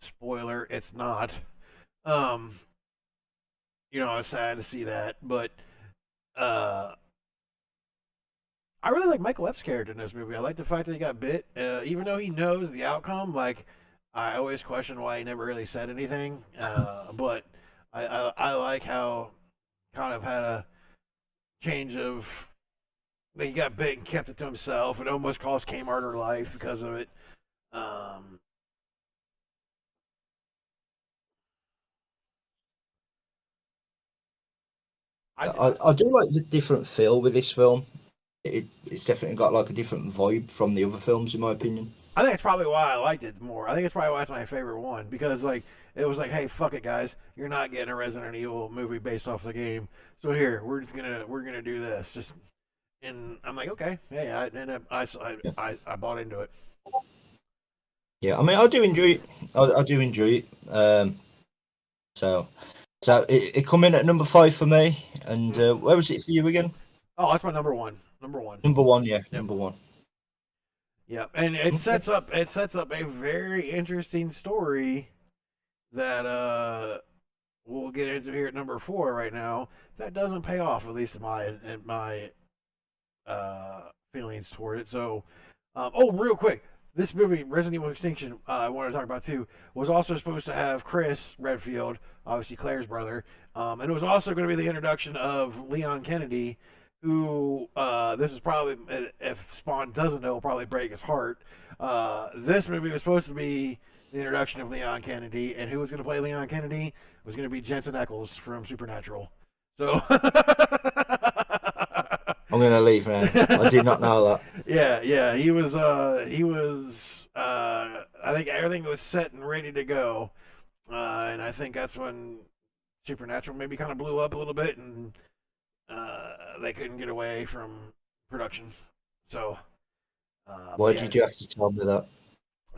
Spoiler: it's not. Um, you know, I was sad to see that, but uh, I really like Michael Epps' character in this movie. I like the fact that he got bit, even though he knows the outcome. Like, I always question why he never really said anything. But I like how kind of had a change of. He got bit and kept it to himself. It almost cost Kmart her life because of it. Um, I, I do like the different feel with this film. It's definitely got like a different vibe from the other films, in my opinion. I think it's probably why I liked it more. I think it's probably why it's my favorite one because like it was like, hey, fuck it, guys, you're not getting a Resident Evil movie based off the game. So here, we're gonna do this. Just and I'm like, okay, hey, Yeah, I bought into it. yeah. I mean, I do enjoy it. I do enjoy it. So it come in at number 5 for me. And Mm. where was it for you again? Oh, that's my number one. Number one. Number 1, yeah, Yep. number 1. Yep. And Okay. it sets up a very interesting story that we'll get into here at number 4 right now. That doesn't pay off, at least in my uh feelings toward it. So, oh, real quick, this movie, Resident Evil Extinction, I wanted to talk about too, was also supposed to have Chris Redfield, obviously Claire's brother, and it was also going to be the introduction of Leon Kennedy, who this is probably, if Spawn doesn't know, will probably break his heart. This movie was supposed to be the introduction of Leon Kennedy, and who was going to play Leon Kennedy? It was going to be Jensen Ackles from Supernatural. So I'm gonna leave now. I did not know that. yeah, he was I think everything was set and ready to go. And I think that's when Supernatural maybe kind of blew up a little bit and they couldn't get away from production. So Why did you have to tell me that?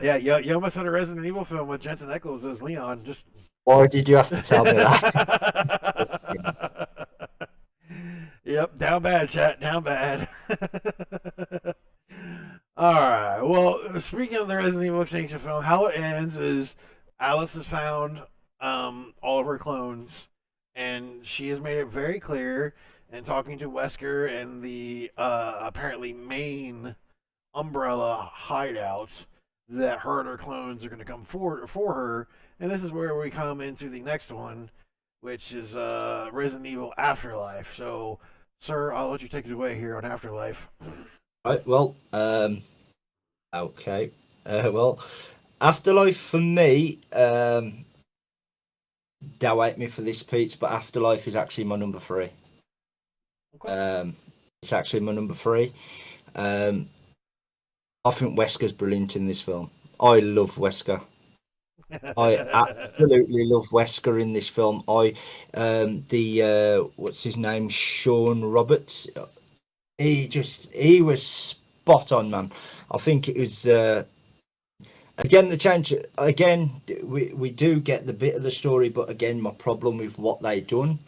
yeah, you almost had a Resident Evil film with Jensen Ackles as Leon. Just Why did you have to tell me that? Yep, down bad, chat, down bad. All right. Well, speaking of the Resident Evil Extinction film, how it ends is Alice has found all of her clones, and she has made it very clear in talking to Wesker and the apparently main Umbrella hideout that her and her clones are going to come forward for her. And this is where we come into the next one, which is Resident Evil Afterlife. So, sir, I'll let you take it away here on Afterlife. Right. Well. Okay. Well, Afterlife for me. Don't hate me for this, Pete, but Afterlife is actually my number 3. Okay. It's actually my number 3. I think Wesker's brilliant in this film. I love Wesker. I absolutely love Wesker in this film. What's his name? Sean Roberts. He was spot on, man. I think it was again the change. Again, we do get the bit of the story, but again, my problem with what they done.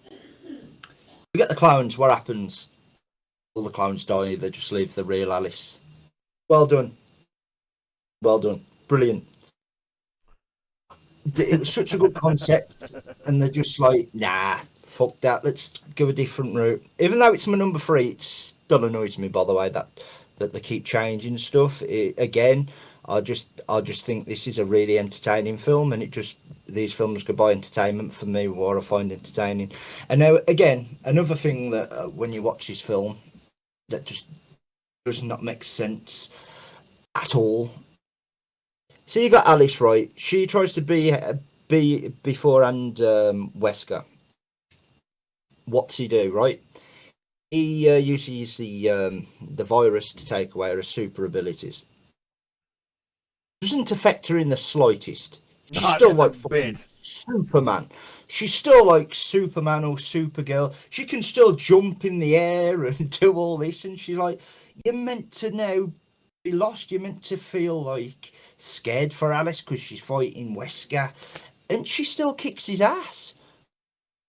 We get the clones. What happens? All the clones die. They just leave the real Alice. Well done. Well done. Brilliant. It was such a good concept, and they're just like, nah, fuck that. Let's go a different route. Even though it's my number 3, it still annoys me. By the way, that they keep changing stuff. Again, I just think this is a really entertaining film, and these films go by entertainment for me, what I find entertaining. And now again, another thing that when you watch this film, that just does not make sense at all. So you got Alice, right? She tries to be beforehand Wesker. What's he do, right? He uses the virus to take away her super abilities. Doesn't affect her in the slightest. She's Not still in the like fucking bit. Superman. She's still like Superman or Supergirl. She can still jump in the air and do all this. And she's like, you're meant to now be lost. You're meant to feel like scared for Alice because she's fighting Wesker. And she still kicks his ass.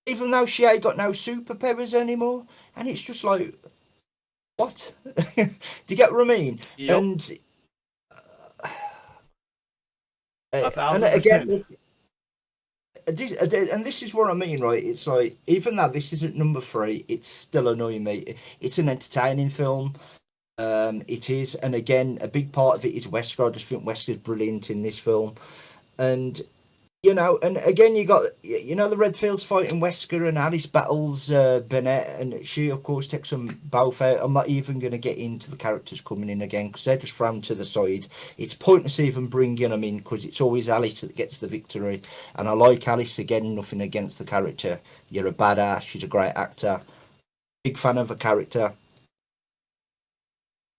Even though she ain't got no superpowers anymore. And it's just like, what? Do you get what I mean? Yep. And and 1,000%. again, this is what I mean, right? It's like, even though this isn't number 3, it's still annoying me. It's an entertaining film. It is, and again, a big part of it is Wesker. I just think Wesker's brilliant in this film, and and again, you got the Redfields fighting Wesker, and Alice battles Bennett, and she of course takes them both out. I'm not even going to get into the characters coming in again because they're just thrown to the side. It's pointless even bringing them in because it's always Alice that gets the victory, and I like Alice again. Nothing against the character. You're a badass. She's a great actor. Big fan of her character.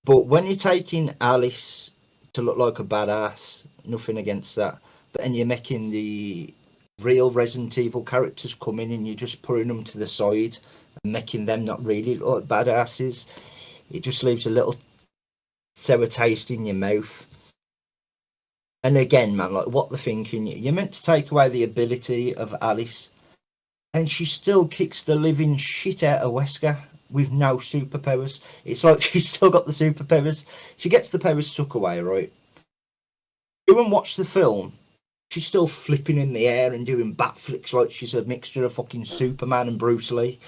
But when you're taking Alice to look like a badass, nothing against that. But then you're making the real Resident Evil characters come in and you're just putting them to the side and making them not really look like badasses. It just leaves a little sour taste in your mouth. And again, man, like what they're thinking, you're meant to take away the ability of Alice, and she still kicks the living shit out of Wesker with no superpowers. It's like she's still got the superpowers. She gets the powers took away, right? Go and watch the film. She's still flipping in the air and doing backflips like she's a mixture of fucking Superman and Bruce Lee.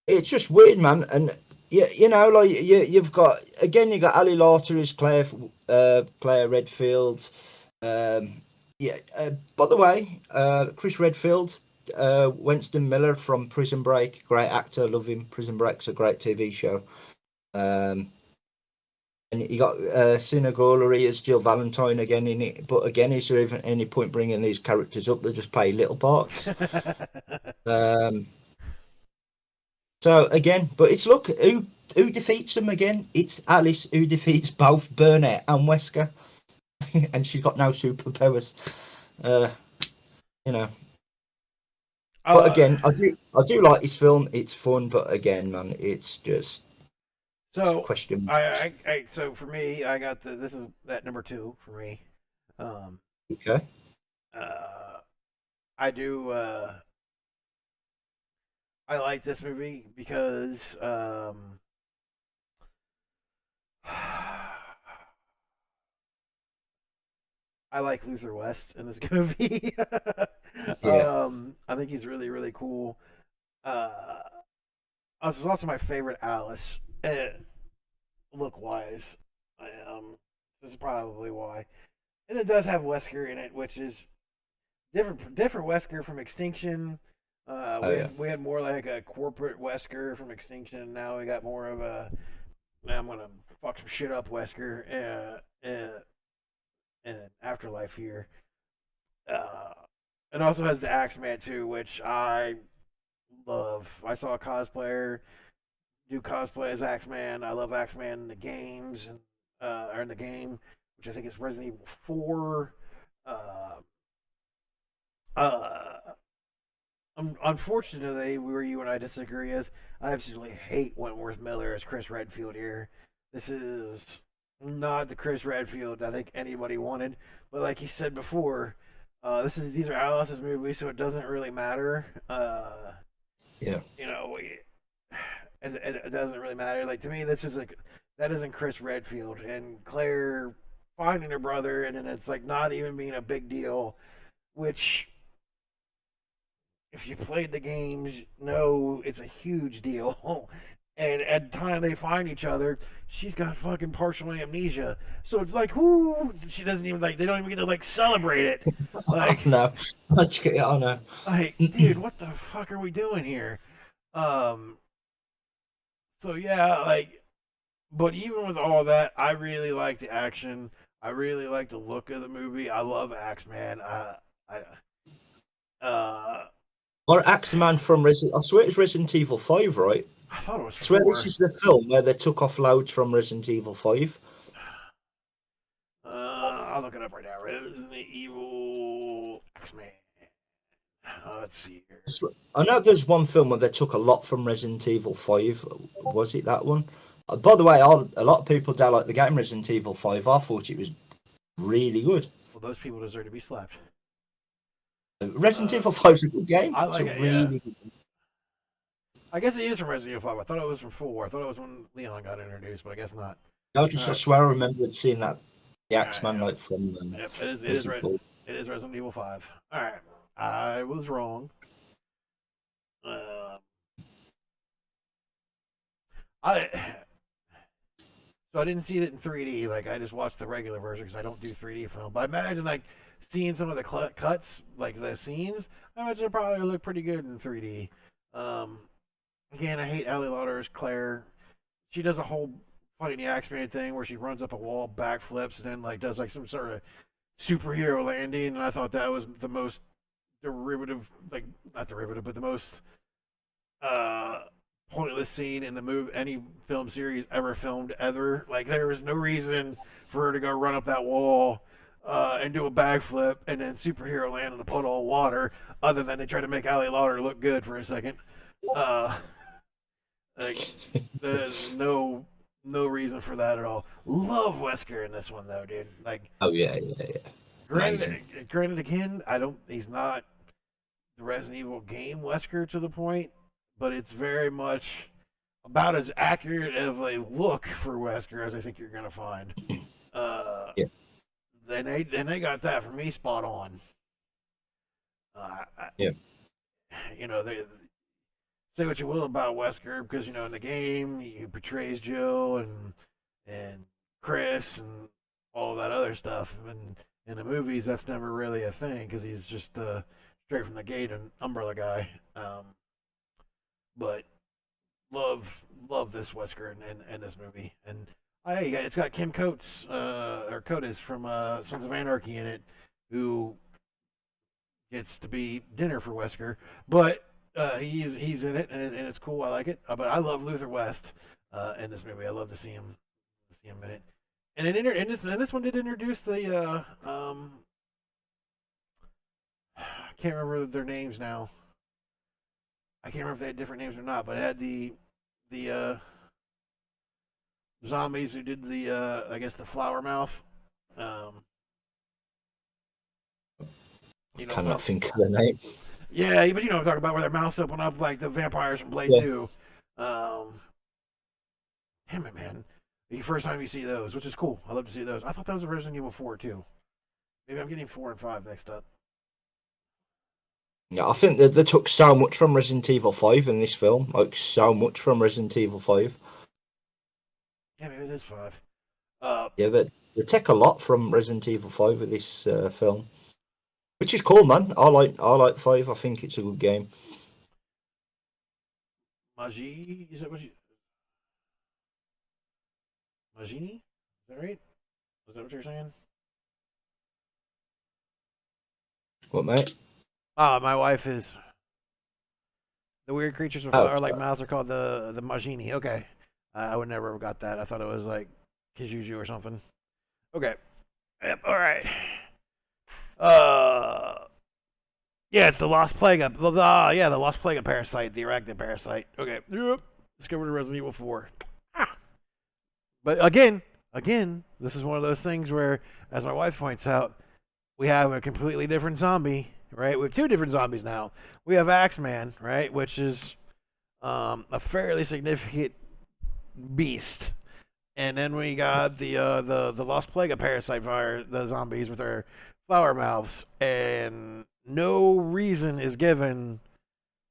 it's just weird, man. And you know, like you've got again, you got Ali Lauter as Claire Redfield. Um, yeah. By the way, Chris Redfield, Winston Miller from Prison Break, great actor, love him. Prison Break's a great TV show. Um, and you got Sina Gollery as Jill Valentine again in it. But again, is there even any point bringing these characters up? They just play little parts. Um, so again, but it's look who defeats them again. It's Alice who defeats both Burnett and Wesker, and she's got no superpowers. Uh, you know. But uh, again, I do like this film. It's fun, but again, man, it's just it's a so question. so for me, I got this is that number two for me. Um, Okay. uh, I do. I like this movie because I like Luther West in this movie. Yeah. I think he's really really cool. Uh, this is also my favorite Alice, look wise. This is probably why, and it does have Wesker in it, which is different Wesker from Extinction. Oh yeah. We had more like a corporate Wesker from Extinction. Now we got more of a I'm gonna fuck some shit up Wesker in Afterlife here. Uh, it also has the Axeman too, which I love. I saw a cosplayer do cosplay as Axeman. I love Axeman in the games and or in the game, which I think is Resident Evil 4. Uh, uh, Unfortunately, where you and I disagree is I absolutely hate Wentworth Miller as Chris Redfield here. This is not the Chris Redfield I think anybody wanted. But like he said before, these are Alice's movies, so it doesn't really matter. Yeah. You know, it doesn't really matter. Like to me, that's just like that isn't Chris Redfield and Claire finding her brother, and then it's like not even being a big deal, which if you played the games, know it's a huge deal. And at the time they find each other, she's got fucking partial amnesia. So it's like, whoo, she doesn't even like. They don't even get to like celebrate it. Oh Like, no. Oh no. dude, what the fuck are we doing here? Um. So yeah, like, but even with all that, I really like the action. I really like the look of the movie. I love Axeman. Uh, Or Axeman from Resident. I swear it's Resident Evil 5, right? I thought it was I swear this four. is the film where they took off loads from Resident Evil 5. I'll look it up right now. Resident Evil X-Men. Let's see here. I know there's one film where they took a lot from Resident Evil 5. Was it that one? By the way, a lot of people don't like the game Resident Evil 5. I thought it was really good. Well, those people deserve to be slapped. Resident Evil 5 is a good game. I It's a like it, yeah. really good game. I guess it is from Resident Evil 5. I thought it was from 4. I thought it was when Leon got introduced, but I guess not. I swear I remembered seeing that the Alright, Axeman yep. like from Yep, it is Resident Evil. it is Resident Evil 5. Alright. I was wrong. Um, I So I didn't see it in 3D. Like I just watched the regular version because I don't do 3D film. But I imagine like seeing some of the cuts, like the scenes, I imagine it probably look pretty good in 3D. Um, Again, I hate Ali Lauder's Claire. She does a whole fighting the Axeman thing where she runs up a wall, backflips, and then like does like some sort of superhero landing. And I thought that was the most derivative, like not derivative, but the most uh pointless scene in the movie any film series ever filmed ever. Like there was no reason for her to go run up that wall and do a backflip and then superhero land in a puddle of water, other than they try to make Ali Lauder look good for a second. Uh, like there's no reason for that at all. Love Wesker in this one though, dude. Like Oh yeah. Amazing. granted again, I don't. He's not the Resident Evil game Wesker to the point, but it's very much about as accurate of a look for Wesker as I think you're gonna find. Uh, Yeah. then they got that for me spot on. Yeah. You know say what you will about Wesker, because in the game he portrays Jill and Chris and all that other stuff, and in the movies that's never really a thing because he's just straight from the gate an Umbrella guy. But love love this Wesker in this movie, and it's got Kim Coates or Coates from Sons of Anarchy in it, who gets to be dinner for Wesker, but he's in it, and it's cool. I like it. But I love Luther West in this movie. I love to see him in it. And this one did introduce the I can't remember their names now. I can't remember if they had different names or not, but it had the zombies who did the I guess the flower mouth. Um, Cannot think of the name. Yeah, but I'm talking about where their mouths open up like the vampires from Blade Yeah. 2. Damn it, man. The first time you see those, which is cool. I love to see those. I thought that was a Resident Evil 4 too. Maybe I'm getting 4 and 5 mixed up. Yeah, I think they took so much from Resident Evil 5 in this film. Like, so much from Resident Evil 5. Yeah, maybe it is 5. Yeah, but they take a lot from Resident Evil 5 with this film. Which is cool, man. I like 5. I think it's a good game. Magi, is that what you... Magini? Is that right? Is that what you're saying? What, mate? My wife is... The weird creatures with flower like mouths are called the Magini. Okay. I would never have got that. I thought it was like Kijuju or something. Okay. Yep, alright. Yeah, it's the Lost Plague of the Lost Plague of Parasite, the arachnid parasite. Okay. Yep. Discovered in Resident Evil 4. Ah. But again, this is one of those things where, as my wife points out, we have a completely different zombie, right? We have 2 different zombies now. We have Axeman, right, which is a fairly significant beast, and then we got the Lost Plague of Parasite Fire, the zombies with their flower mouths, and no reason is given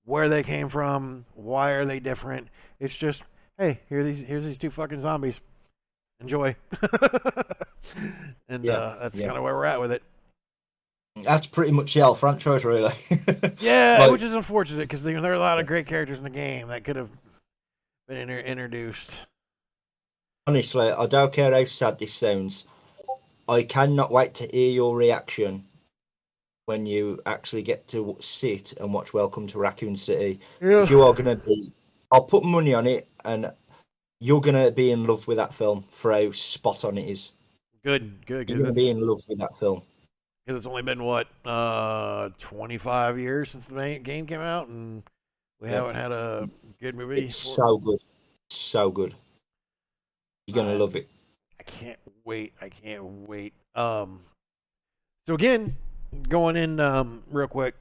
where they came from, why are they different. It's just, hey, here's these 2 fucking zombies. Enjoy. And that's kind of where we're at with it. That's pretty much the whole franchise, really. Yeah, which is unfortunate because there are a lot of great characters in the game that could have been introduced. Honestly, I don't care how sad this sounds. I cannot wait to hear your reaction when you actually get to sit and watch Welcome to Raccoon City. Yeah. You are going to be... I'll put money on it, and you're going to be in love with that film for how spot on it is. Good. You're going to be in love with that film. Because it's only been, 25 years since the game came out, and we haven't had a good movie. It's so good. So good. You're going to love it. I can't wait. So again, going in real quick,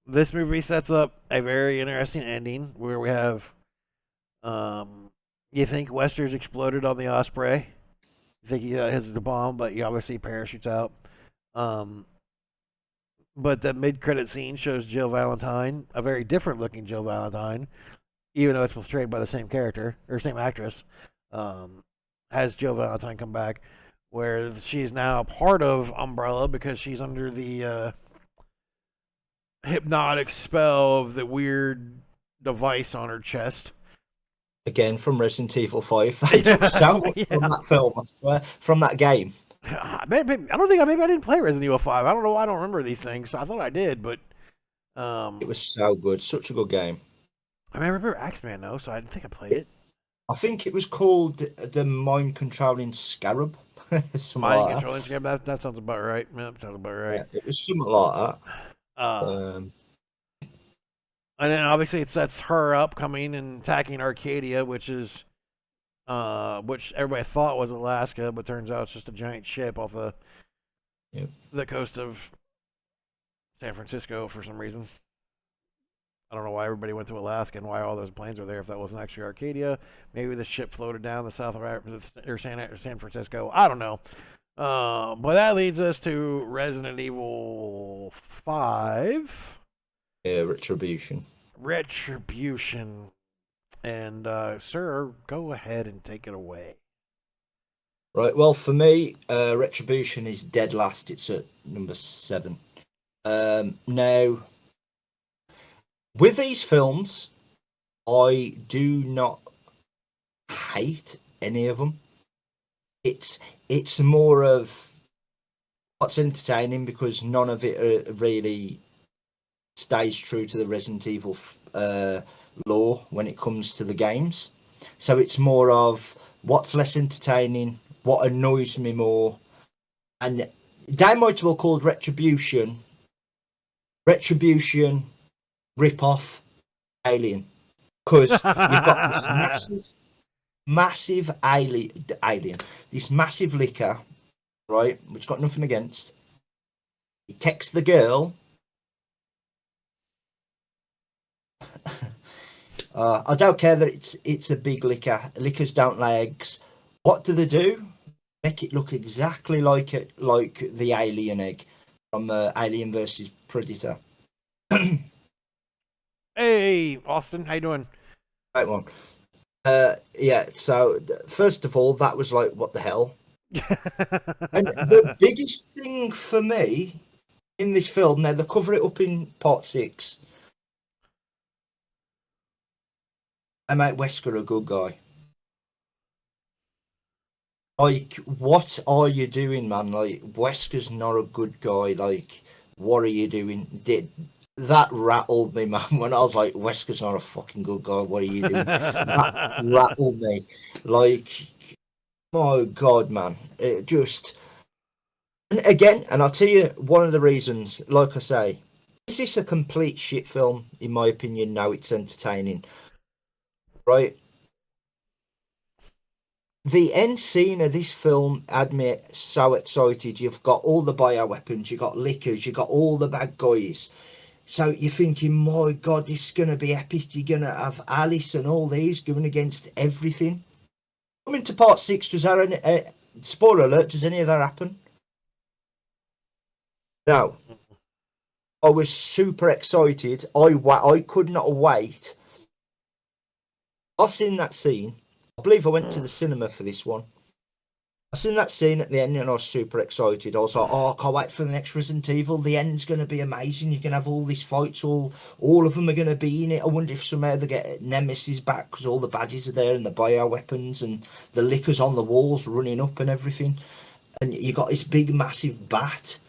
this movie sets up a very interesting ending where we have, you think Wester's exploded on the Osprey. You think he hits the bomb, but he obviously parachutes out. But the mid-credit scene shows Jill Valentine, a very different looking Jill Valentine, even though it's portrayed by the same character or same actress. Has Jill Valentine come back, where she's now part of Umbrella because she's under the hypnotic spell of the weird device on her chest. Again, from Resident Evil 5. They took so much from that film, I swear, from that game. I don't think maybe I didn't play Resident Evil 5. I don't know why I don't remember these things. I thought I did, but it was so good. Such a good game. I remember Axeman though, so I didn't think I played it. I think it was called the Mind Controlling Scarab. Mind Controlling Scarab. That sounds about right. Yeah, that sounds about right. Yeah, it was something like that. And then obviously it sets her up coming and attacking Arcadia, which everybody thought was Alaska, but turns out it's just a giant ship off the coast of San Francisco for some reason. I don't know why everybody went to Alaska and why all those planes are there if that wasn't actually Arcadia. Maybe the ship floated down the south of San Francisco. I don't know. But that leads us to Resident Evil 5. Yeah, Retribution. Retribution. And, sir, go ahead and take it away. Right. Well, for me, Retribution is dead last. It's at number 7. Now, with these films, I do not hate any of them. It's more of what's entertaining because none of it really stays true to the Resident Evil lore when it comes to the games. So it's more of what's less entertaining, what annoys me more, and they might well called Retribution rip-off Alien, because you've got this massive alien, this massive liquor, right, which got nothing against. He texts the girl. I don't care that it's a big liquor. Liquors don't lay eggs. What do? Make it look exactly like the alien egg from Alien versus Predator. Hey, Austin, how you doing? Right one. Yeah. So first of all, that was like, what the hell? And the biggest thing for me in this film, now they cover it up in part 6. I make Wesker a good guy. Like, what are you doing, man? Like, Wesker's not a good guy. Like, what are you doing? That rattled me, man, when I was like, Wesker's not a fucking good guy. What are you doing? That rattled me. Like, my God, man. It just. And again, and I'll tell you one of the reasons, like I say, is this a complete shit film? In my opinion, no, it's entertaining. Right? The end scene of this film had me so excited. You've got all the bioweapons, you've got liquors, you've got all the bad guys. So you're thinking, my God, this is going to be epic. You're going to have Alice and all these going against everything. Coming to part 6, does that any, spoiler alert, does any of that happen? No. I was super excited. I could not wait. I seen that scene. I believe I went to the cinema for this one. I seen that scene at the end and I was super excited. I was like, oh, I can't wait for the next Resident Evil. The end's going to be amazing. You can have all these fights. All of them are going to be in it. I wonder if somehow they get Nemesis back because all the badges are there and the bioweapons and the liquors on the walls running up and everything. And you got this big, massive bat.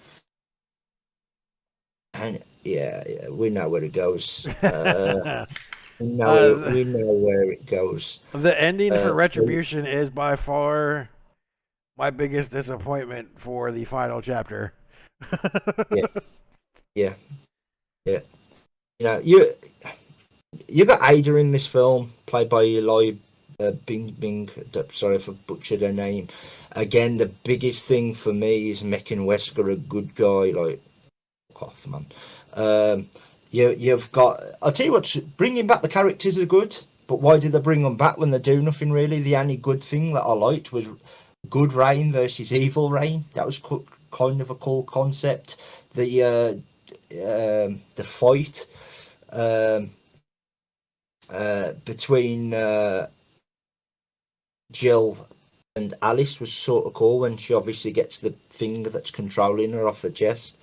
And yeah, we know where it goes. We know where it goes. The ending for So, Retribution is by far my biggest disappointment for the final chapter. yeah, yeah, yeah. You know, you got Ada in this film, played by Eli Bing. Sorry if I butchered her name. Again, the biggest thing for me is making Wesker a good guy. Like, fuck off, man. You've got. I'll tell you what. Bringing back the characters are good, but why did they bring them back when they do nothing really? The only good thing that I liked was good Rain versus evil Rain. That was kind of a cool concept. The fight. Um, between Jill and Alice was sort of cool when she obviously gets the thing that's controlling her off her chest.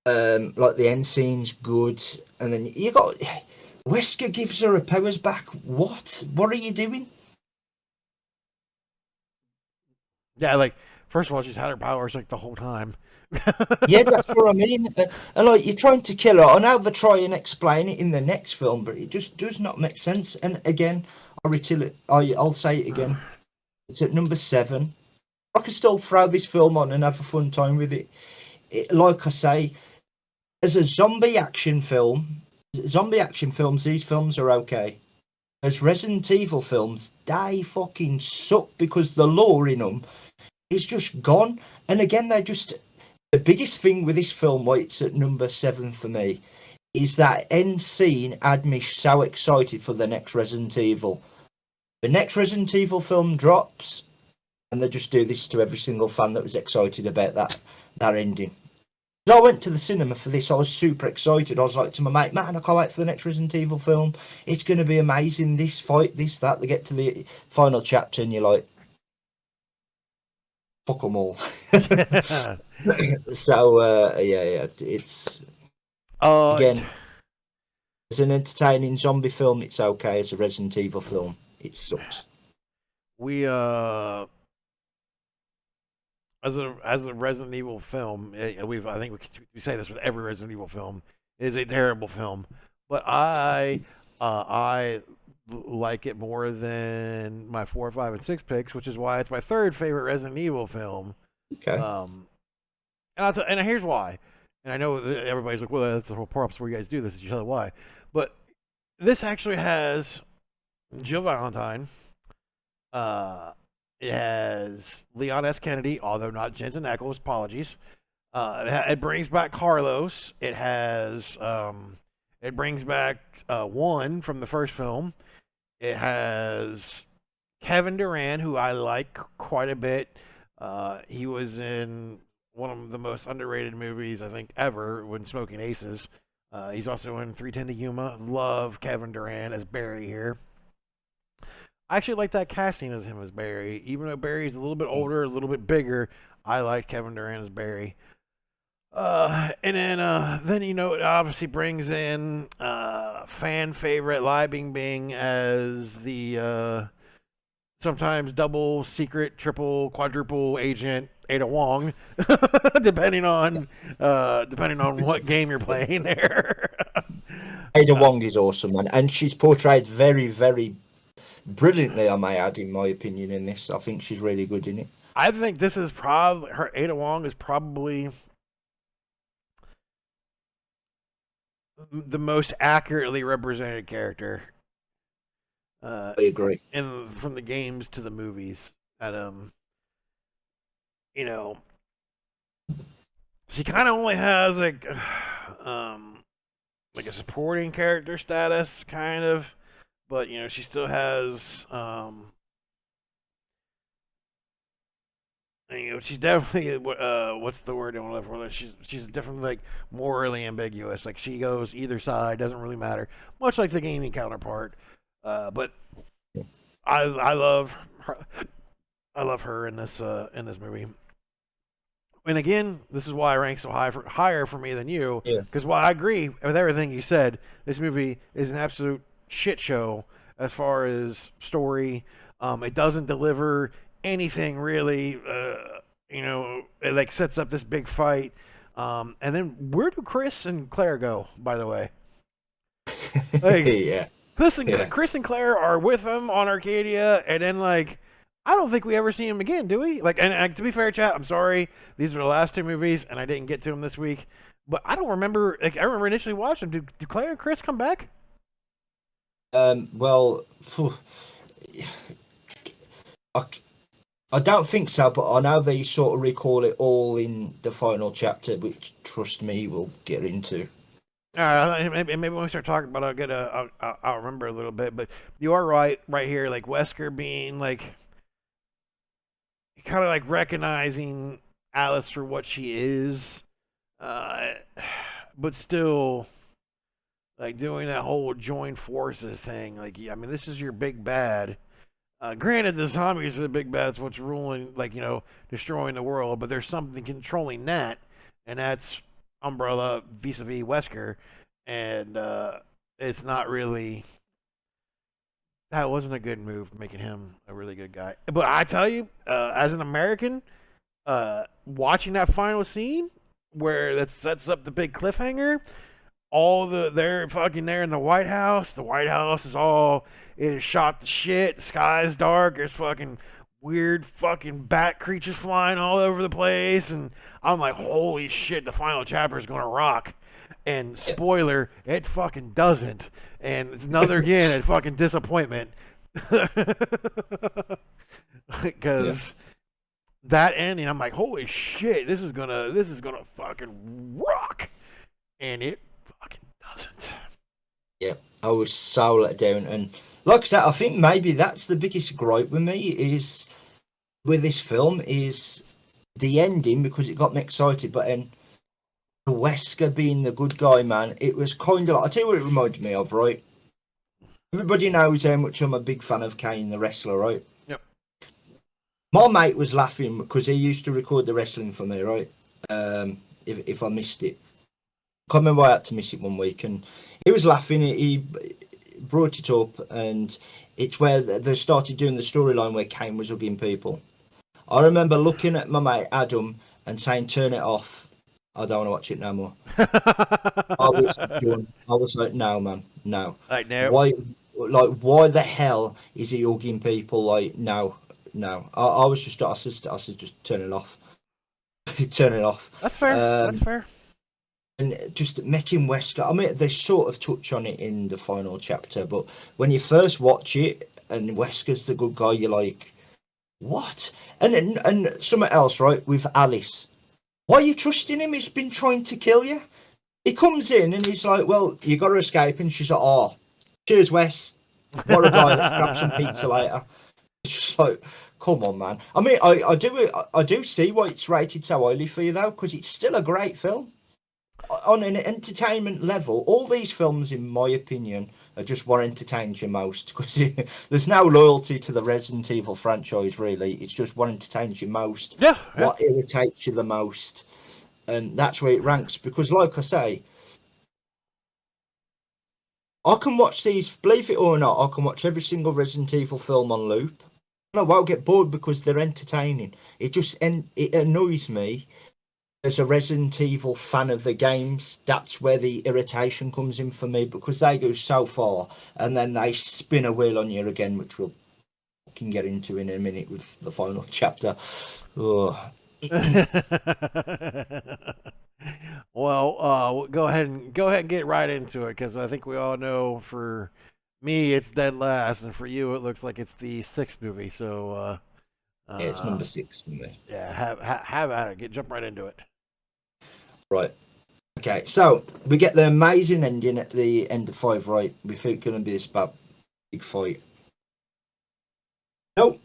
Like the end scene's good, and then you got Wesker gives her her powers back. What? What are you doing? Yeah, like first of all, she's had her powers like the whole time. Yeah, that's what I mean. And like you're trying to kill her. I know they try and explain it in the next film, but it just does not make sense. And again, I'll say it again. It's at number 7. I can still throw this film on and have a fun time with it. Like I say, as a zombie action films, these films are okay. As Resident Evil films, they fucking suck because the lore in them is just gone. And again, they're just the biggest thing with this film, why it's at number 7 for me, is that end scene had me so excited for the next Resident Evil. The next Resident Evil film drops, and they just do this to every single fan that was excited about that ending. I went to the cinema for this. I was super excited. I was like to my mate, man, I can't wait for the next Resident Evil film. It's going to be amazing. This fight, this, that. They get to the final chapter and you're like, fuck them all. So, yeah, it's, uh, again, as an entertaining zombie film, it's okay. As a Resident Evil film, it sucks. we as a Resident Evil film, I think we say this with every Resident Evil film, is a terrible film. But I like it more than my 4, 5, and 6 picks, which is why it's my third favorite Resident Evil film. Okay. And here's why. And I know that everybody's like, well, that's the whole purpose where you guys do this is you tell it why. But this actually has Jill Valentine. Uh, it has Leon S. Kennedy, although not Jensen Ackles. Apologies. It brings back Carlos. It brings back one from the first film. It has Kevin Durant, who I like quite a bit. He was in one of the most underrated movies I think ever, when Smoking Aces. He's also in 310 to Yuma. Love Kevin Durant as Barry here. I actually like that casting as him as Barry. Even though Barry's a little bit older, a little bit bigger, I like Kevin Durant as Barry. And then it obviously brings in fan favorite Lai Bing as the sometimes double, secret, triple, quadruple agent Ada Wong, depending on what game you're playing there. Ada Wong is awesome, man, and she's portrayed very, very brilliantly, I may add, in my opinion, in this. I think she's really good in it. I think this is probably her. Ada Wong is probably the most accurately represented character. I agree. From the games to the movies, at you know, she kind of only has like a supporting character status, kind of, but she still has she's definitely what's the word I want to look for? She's definitely like morally ambiguous. Like she goes either side, doesn't really matter. Much like the gaming counterpart. But I love her. I love her in this movie. And again, this is why I rank so higher for me than you. Yeah. Because while I agree with everything you said, this movie is an absolute shit show as far as story. It doesn't deliver anything really. It like sets up this big fight. And then where do Chris and Claire go? By the way, like, yeah. Chris and Claire are with him on Arcadia, and then I don't think we ever see him again, do we? And to be fair, chat, I'm sorry. These are the last two movies, and I didn't get to them this week. But I don't remember. I remember initially watching them. Do Claire and Chris come back? Well, I don't think so, but I know they sort of recall it all in the final chapter, which, trust me, we'll get into. Maybe when we start talking about it, I'll remember a little bit. But you are right here. Like Wesker being kind of recognizing Alice for what she is, but still doing that whole join forces thing. This is your big bad. Granted, the zombies are the big bad. It's what's ruling, destroying the world. But there's something controlling that, and that's Umbrella vis-a-vis Wesker, and it's not really. That wasn't a good move, making him a really good guy. But I tell you, as an American, watching that final scene where that sets up the big cliffhanger, they're fucking there in the White House. The White House it is shot to shit. The sky is dark. There's fucking weird fucking bat creatures flying all over the place, and I'm like, holy shit, the final chapter is gonna rock. And spoiler, it fucking doesn't. And it's another a fucking disappointment. Because that ending, I'm like, holy shit, this is gonna fucking rock. And it fucking doesn't. Yeah, I was so let down, and like I said, I think maybe that's the biggest gripe with me is with this film is the ending, because it got me excited, but then Wesker being the good guy, man. It was kind of like, I'll tell you what it reminded me of, right? Everybody knows how much I'm a big fan of Kane, the wrestler, right? Yep. My mate was laughing because he used to record the wrestling for me, right? If I missed it. I can't remember I had to miss it one week, and he was laughing. He brought it up, and it's where they started doing the storyline where Kane was hugging people. I remember looking at my mate Adam and saying, "Turn it off. I don't want to watch it no more." I was done. I was like, "No, man, no. Like, nope. Why? Like, why the hell is he hugging people? Like, no, no." I said, just turn it off. Turn it off. That's fair. That's Um, fair. and just making Wesker. I mean, they sort of touch on it in the final chapter, but when you first watch it and Wesker's the good guy, you're like, what? And something else, right? With Alice, why are you trusting him? He's been trying to kill you. He comes in and he's like, well, you got to escape, and she's like, oh, cheers, Wes. What a guy. Let's grab some pizza later. It's just like, come on, man. I mean, I do see why it's rated so highly for you though, because it's still a great film. On an entertainment level, all these films, in my opinion, are just what entertains you most. Because there's no loyalty to the Resident Evil franchise, really. It's just what entertains you most, Yeah. Yeah. what irritates you the most, and that's where it ranks. Because, like I say, I can watch these, believe it or not, I can watch every single Resident Evil film on loop, and I won't get bored because they're entertaining. It annoys me as a Resident Evil fan of the games. That's where the irritation comes in for me, because they go so far and then they spin a wheel on you again, which we'll fucking get into in a minute with the final chapter. Oh. Well, go ahead and get right into it, because I think we all know, for me it's dead last, and for you it looks like it's the sixth movie. So, Yeah, it's number 6 for me. yeah, have at it. Jump right into it. Right. Okay, so we get the amazing ending at the end of 5, right? We think it's going to be this big fight. Nope,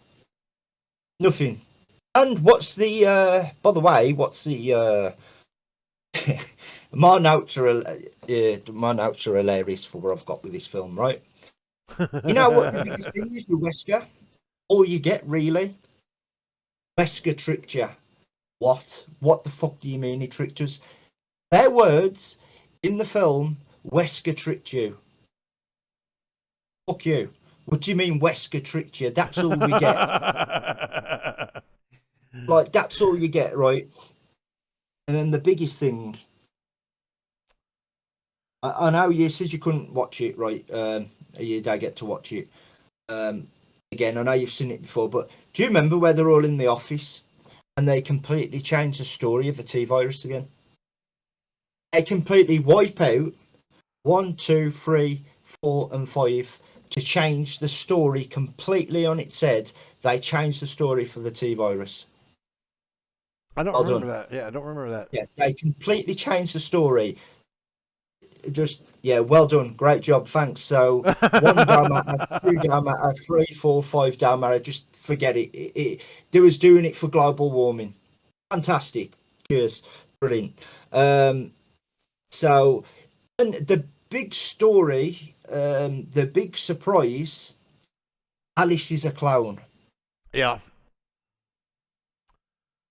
nothing. And what's the, by the way, what's the, my notes are hilarious for what I've got with this film, right? You know what the biggest thing is with Wesker? All you get, really? Wesker tricked you. What? What the fuck do you mean he tricked us? Their words in the film, Wesker tricked you. Fuck you. What do you mean Wesker tricked you? That's all we get. Like, that's all you get, right? And then the biggest thing, I know you said you couldn't watch it, right? You don't get to watch it. Again, I know you've seen it before, but do you remember where they're all in the office and they completely change the story of the T virus again? They completely wipe out 1, 2, 3, 4, and 5 to change the story completely on its head. They changed the story for the T virus. I don't Well remember done. that. Yeah, I don't remember that. Yeah, they completely changed the story. Just, yeah, well done, great job, thanks. So 1 down matter, 2 down matter, 3, 4, 5 down matter. Just forget it. They was doing it for global warming. Fantastic. Cheers, brilliant. So, and the big story, the big surprise, Alice is a clown. Yeah.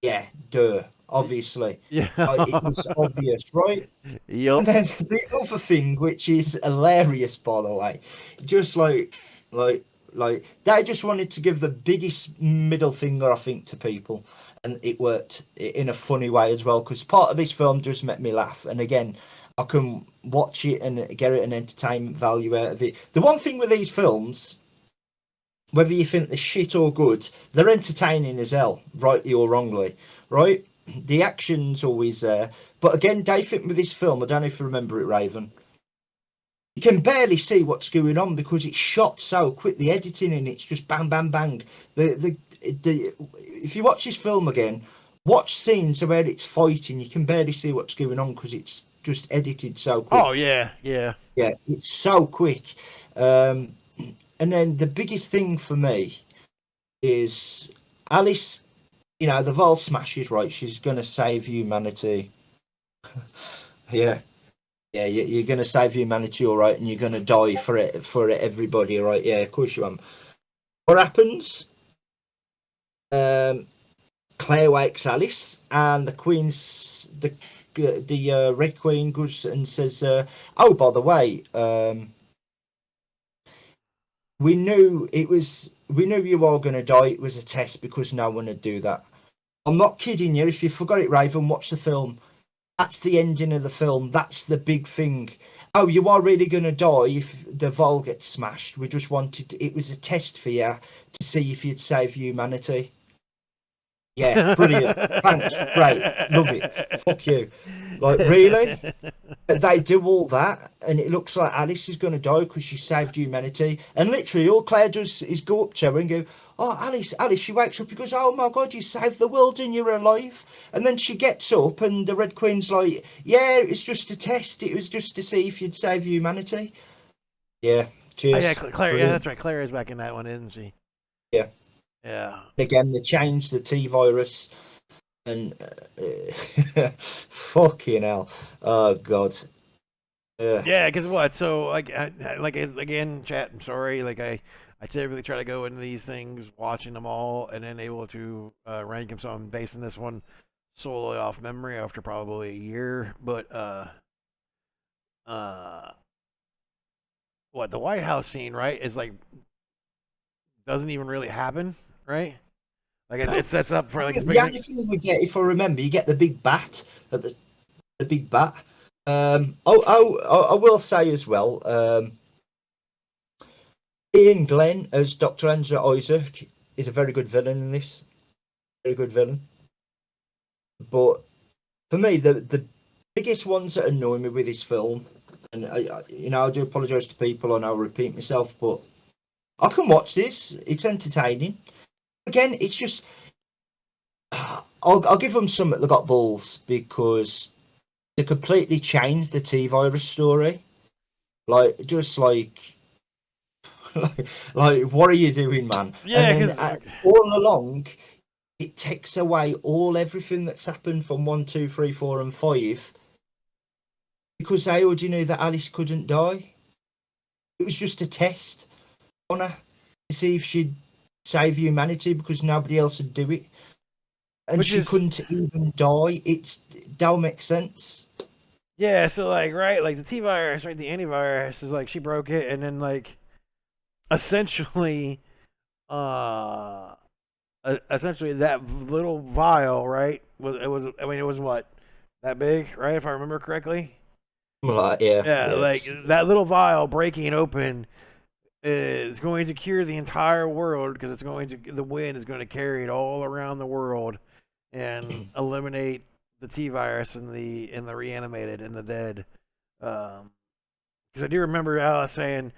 Yeah, duh, obviously. Yeah. It was obvious, right? Yep. And then the other thing, which is hilarious, by the way, just like, they just wanted to give the biggest middle finger, I think, to people, and it worked in a funny way as well. Because part of this film just made me laugh, and again, I can watch it and get an entertainment value out of it. The one thing with these films, whether you think they're shit or good, they're entertaining as hell, rightly or wrongly, right? The action's always there. But again, Dave, think with this film, I don't know if you remember it, Raven, you can barely see what's going on because it's shot so quick. The editing in it's just bang, bang, bang. If you watch this film again, watch scenes where it's fighting, you can barely see what's going on because it's just edited so Oh quick. yeah, yeah. Yeah, it's so quick. Um, and then the biggest thing for me is Alice. You know, the Vol smashes, right? She's going to save humanity. Yeah. Yeah, you're going to save humanity, all right, and you're going to die for it, everybody, all right? Yeah, of course you am. What happens? Claire wakes Alice, and the Red Queen goes and says, "Oh, by the way, we knew you were going to die. It was a test because no one would do that. I'm not kidding you. If you forgot it, Raven, watch the film. That's the ending of the film. That's the big thing. Oh, you are really going to die if the Vol gets smashed. We just wanted it was a test for you to see if you'd save humanity." Yeah, brilliant. Thanks. Great. Love it. Fuck you. Like, really? They do all that, and it looks like Alice is going to die because she saved humanity. And literally, all Claire does is go up to her and go, "Oh, Alice, Alice." She wakes up and goes, "Oh my God, you saved the world and you're alive." And then she gets up, and the Red Queen's like, "Yeah, it was just a test. It was just to see if you'd save humanity." Yeah, Oh yeah, cheers. Claire. Yeah, Brilliant. that's right. Claire is back in that one, isn't she? Yeah. Yeah. Again, they changed the T virus, and fucking hell. Oh, God. Yeah, because what? So again, chat. I'm sorry. I typically try to go into these things watching them all and then able to rank them. So I'm basing this one solely off memory after probably a year. But uh, what the White House scene, right? Is like doesn't even really happen, right? Like it sets up for like this The big thing. only thing we get, if I remember, you get the big bat at the big bat. I will say as well, Ian Glenn as Dr. Andrew Isaac is a very good villain in this. Very good villain. But for me, the biggest ones that annoy me with this film, and I do apologise to people, and I'll repeat myself, but I can watch this. It's entertaining. Again, it's just I'll give them some that they got balls because they completely changed the T virus story. Like, just like, what are you doing, man? And Yeah, then because all along, it takes away everything that's happened from 1, 2, 3, 4, and 5 because they already knew that Alice couldn't die. It was just a test on her to see if she'd save humanity because nobody else would do it. And which she is couldn't even die. It don't make sense. yeah. So like right, like the T virus, right? The antivirus is like she broke it, and then like essentially, uh, essentially that little vial, right? Was I mean it was what that big, right? If I remember correctly. Like, yeah, Yeah, yeah. like that little vial breaking open is going to cure the entire world because the wind is going to carry it all around the world and eliminate the T virus and the reanimated and the dead. Because I do remember Alice saying,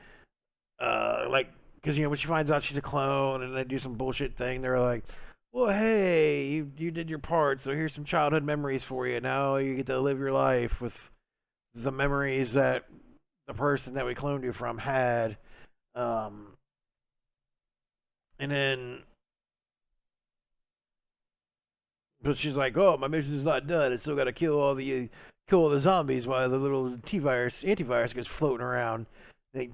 like, because when she finds out she's a clone and they do some bullshit thing, they're like, "Well, hey, you did your part, so here's some childhood memories for you. Now you get to live your life with the memories that the person that we cloned you from had." Um, and then, but she's like, "Oh, my mission's not done. I still got to kill all the zombies while the little antivirus gets floating around." They,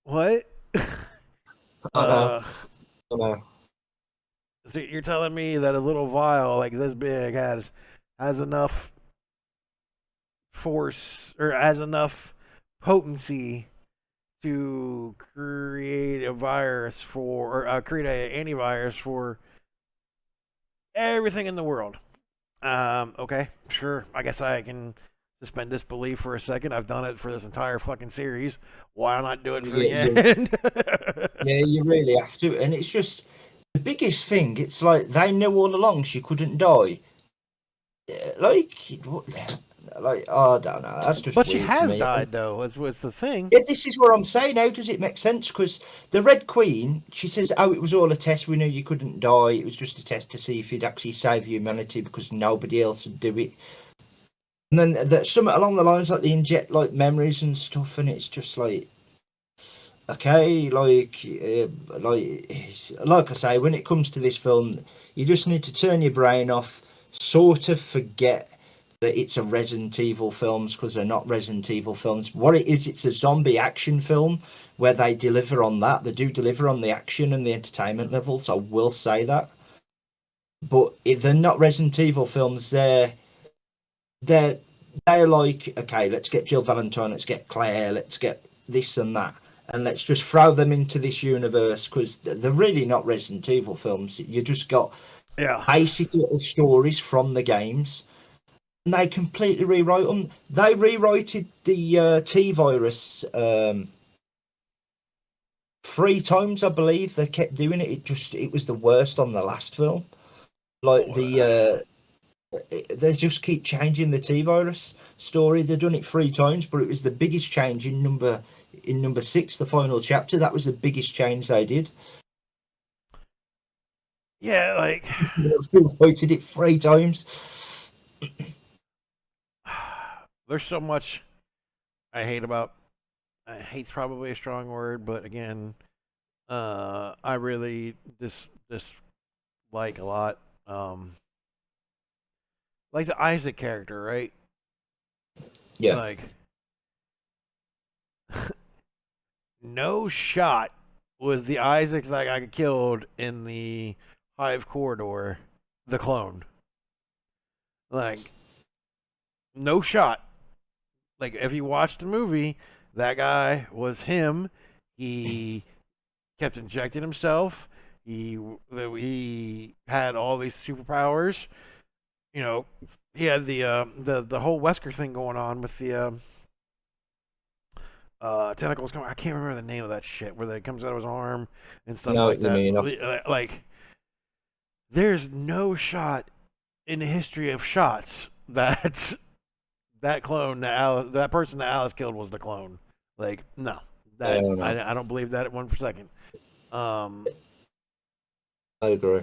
what? I know, uh, I know. so you're telling me that a little vial like this big has enough force or has enough potency to create a virus for or create an antivirus for everything in the world. Okay, sure. I guess I can suspend disbelief for a second. I've done it for this entire fucking series. Why not do it for Yeah, the end? yeah, you really have to. And it's just the biggest thing. It's like they knew all along she couldn't die. Like, oh, I don't know. That's just But she weird to has me. died, though. What's the thing? Yeah, this is what I'm saying. How does it make sense? Because the Red Queen, she says, "Oh, it was all a test. We knew you couldn't die. It was just a test to see if you'd actually save humanity because nobody else would do it." And then there's something along the lines like they inject like memories and stuff, and it's just like, okay, like I say, when it comes to this film, you just need to turn your brain off, sort of forget that it's a Resident Evil films because they're not Resident Evil films. What it is, it's a zombie action film where they deliver on that. They do deliver on the action and the entertainment levels. I will say that, but if they're not Resident Evil films, they're they're like, okay, let's get Jill Valentine, let's get Claire, let's get this and that, and let's just throw them into this universe because they're really not Resident Evil films. You just got Yeah. basic little stories from the games, and they completely rewrote them. They rewrote the T virus 3 times, I believe. They kept doing it. It was the worst on the last film. Like they just keep changing the T virus story. They've done it 3 times, but it was the biggest change in number 6, the final chapter. That was the biggest change they did. Yeah, like They voted it 3 times. there's so much I hate about. Hate's probably a strong word, but again, I really dislike a lot. Like the Isaac character, right? Yeah, Like no shot was the Isaac that got killed in the Hive corridor, the clone. Like no shot. Like if you watch the movie, that guy was him. He kept injecting himself. He had all these superpowers. You know, he had the whole Wesker thing going on with the tentacles coming. I can't remember the name of that shit where it comes out of his arm and I stuff know like what you that. mean. Like, there's no shot in the history of shots that that clone that person that Alice killed was the clone. Like, no, I that don't know. I don't believe that at one second. Um, I agree.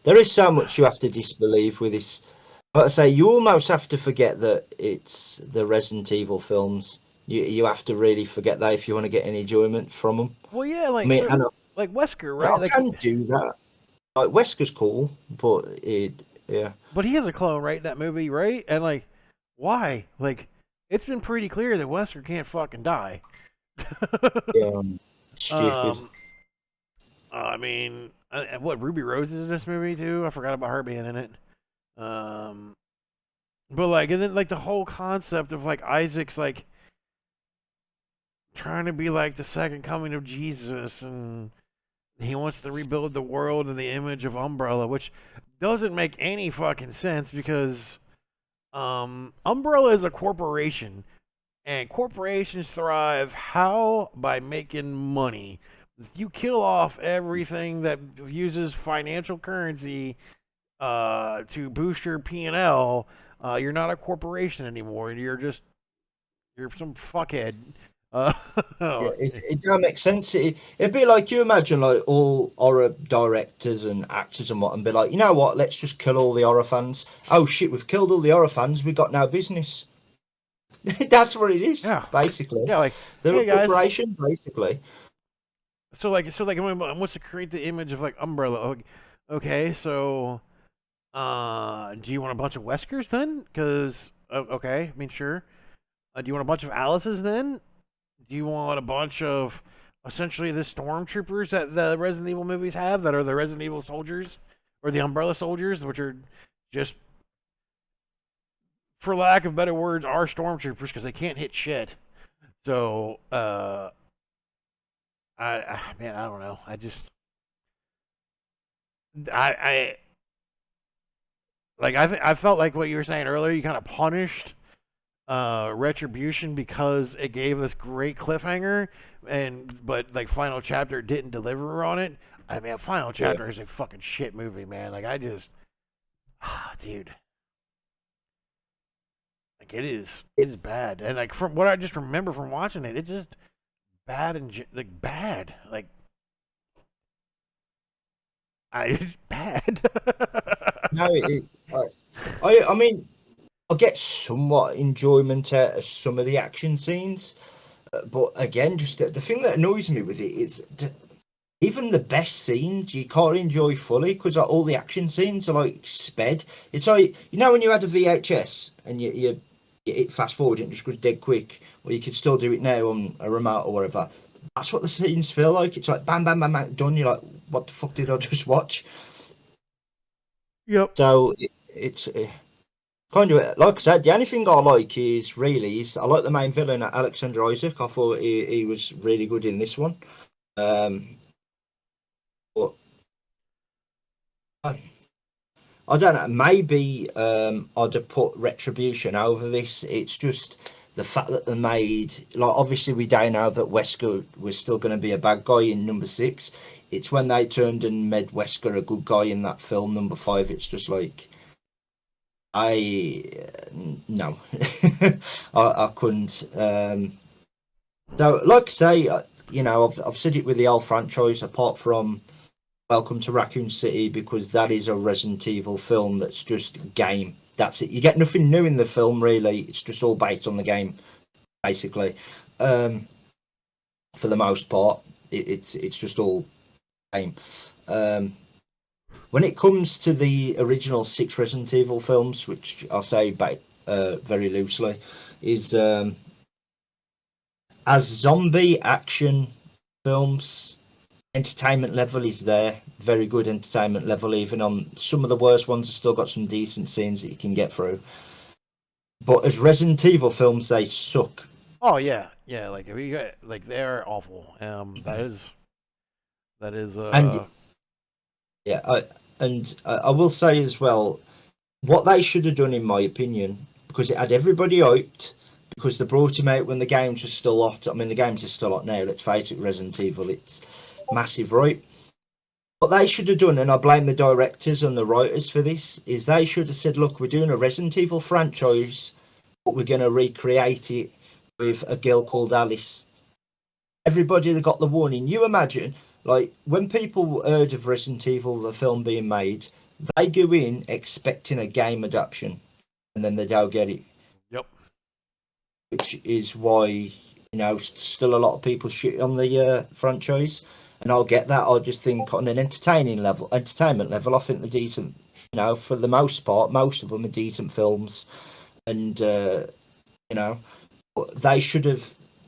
There is so much you have to disbelieve with this. Like I say, you almost have to forget that it's the Resident Evil films. You have to really forget that if you want to get any enjoyment from them. well, yeah, I like mean, so, and like Wesker, I right? Like, can do that. Like Wesker's cool, but yeah, but he is a clone, right? In that movie, right? And like, why? Like, it's been pretty clear that Wesker can't fucking die. yeah, stupid. um, I mean, what Ruby Rose is in this movie too? I forgot about her being in it. Um, but like, and then like the whole concept of like Isaac's like trying to be like the second coming of Jesus, and he wants to rebuild the world in the image of Umbrella, which doesn't make any fucking sense because Umbrella is a corporation, and corporations thrive how by making money. If you kill off everything that uses financial currency to boost your P&L, you're not a corporation anymore. You're some fuckhead. Uh, Yeah, it don't make sense. It'd be like you imagine like all horror directors and actors and what, and be like, you know what? Let's just kill all the horror fans. Oh shit, we've killed all the horror fans. We got no business. That's what it is, yeah, basically. yeah. Like, They're a hey guys. corporation, basically. So like, I wants to create the image of like Umbrella. Okay, so do you want a bunch of Weskers then? Because okay, I mean sure. Do you want a bunch of Alice's then? Do you want a bunch of essentially the stormtroopers that the Resident Evil movies have that are the Resident Evil soldiers or the Umbrella soldiers, which are just, for lack of better words, are stormtroopers because they can't hit shit. So, man, I don't know. I like I felt like what you were saying earlier. You kind of punished Retribution because it gave this great cliffhanger, but like Final Chapter didn't deliver on it. I mean, Final Yeah. Chapter is a fucking shit movie, man. Like dude, like it is bad, and like from what I just remember from watching it, it's just bad and like bad, like it's bad. No, I mean, I get somewhat enjoyment out of some of the action scenes. But again, just the thing that annoys me with it is even the best scenes you can't enjoy fully because like, all the action scenes are like sped. It's like when you had a VHS and you hit fast forward and it just goes dead quick, or you could still do it now on a remote or whatever. That's what the scenes feel like. It's like bam, bam, bam, bam, done. You're like, what the fuck did I just watch? Yep. So it's kind of like I said. The only thing I like is I like the main villain, Alexander Isaac. I thought he was really good in this one. Um, but I don't know. Maybe I'd have put Retribution over this. It's just the fact that they made like obviously we don't know that Wesker was still going to be a bad guy in number 6. It's when they turned and made Wesker a good guy in that film number 5. It's just like I no, I couldn't. So like I say, I've said it with the old franchise. Apart from Welcome to Raccoon City, because that is a Resident Evil film that's just game. That's it. You get nothing new in the film, really. It's just all based on the game, basically. Um, for the most part, it's just all game. Um, when it comes to the original 6 Resident Evil films, which I'll say very loosely, is as zombie action films, entertainment level is there. Very good entertainment level. Even on some of the worst ones, have still got some decent scenes that you can get through. But as Resident Evil films, they suck. Oh yeah, yeah. Like if you got, like they're awful. That is And yeah, I will say as well, what they should have done, in my opinion, because it had everybody hyped, because they brought him out when the games were still hot. I mean, the games are still hot now. Let's face it, Resident Evil, it's massive, right? What they should have done, and I blame the directors and the writers for this, is they should have said, look, we're doing a Resident Evil franchise, but we're going to recreate it with a girl called Alice. Everybody that got the warning, you imagine, like, when people heard of Resident Evil, the film being made, they go in expecting a game adaptation, and then they don't get it, yep. which is why, still a lot of people shit on the franchise. And I'll get that. I just think on an entertainment level, I think they're decent. For the most part, most of them are decent films, and you know, they should have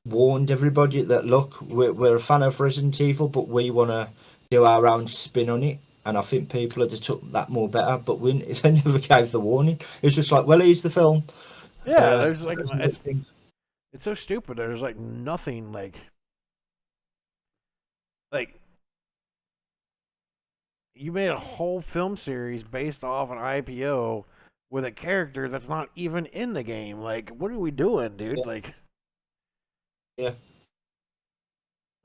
warned everybody that look, we're a fan of Resident Evil, but we want to do our own spin on it. And I think people would have took that more better. But they never gave the warning. It's just like, well, here's the film. Yeah, there's like There's no thing. it's so stupid. There's like nothing like you made a whole film series based off an IPO with a character that's not even in the game. Like, what are we doing, dude? Yeah, Like, yeah.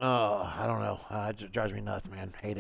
I don't know. It drives me nuts, man. Hate it.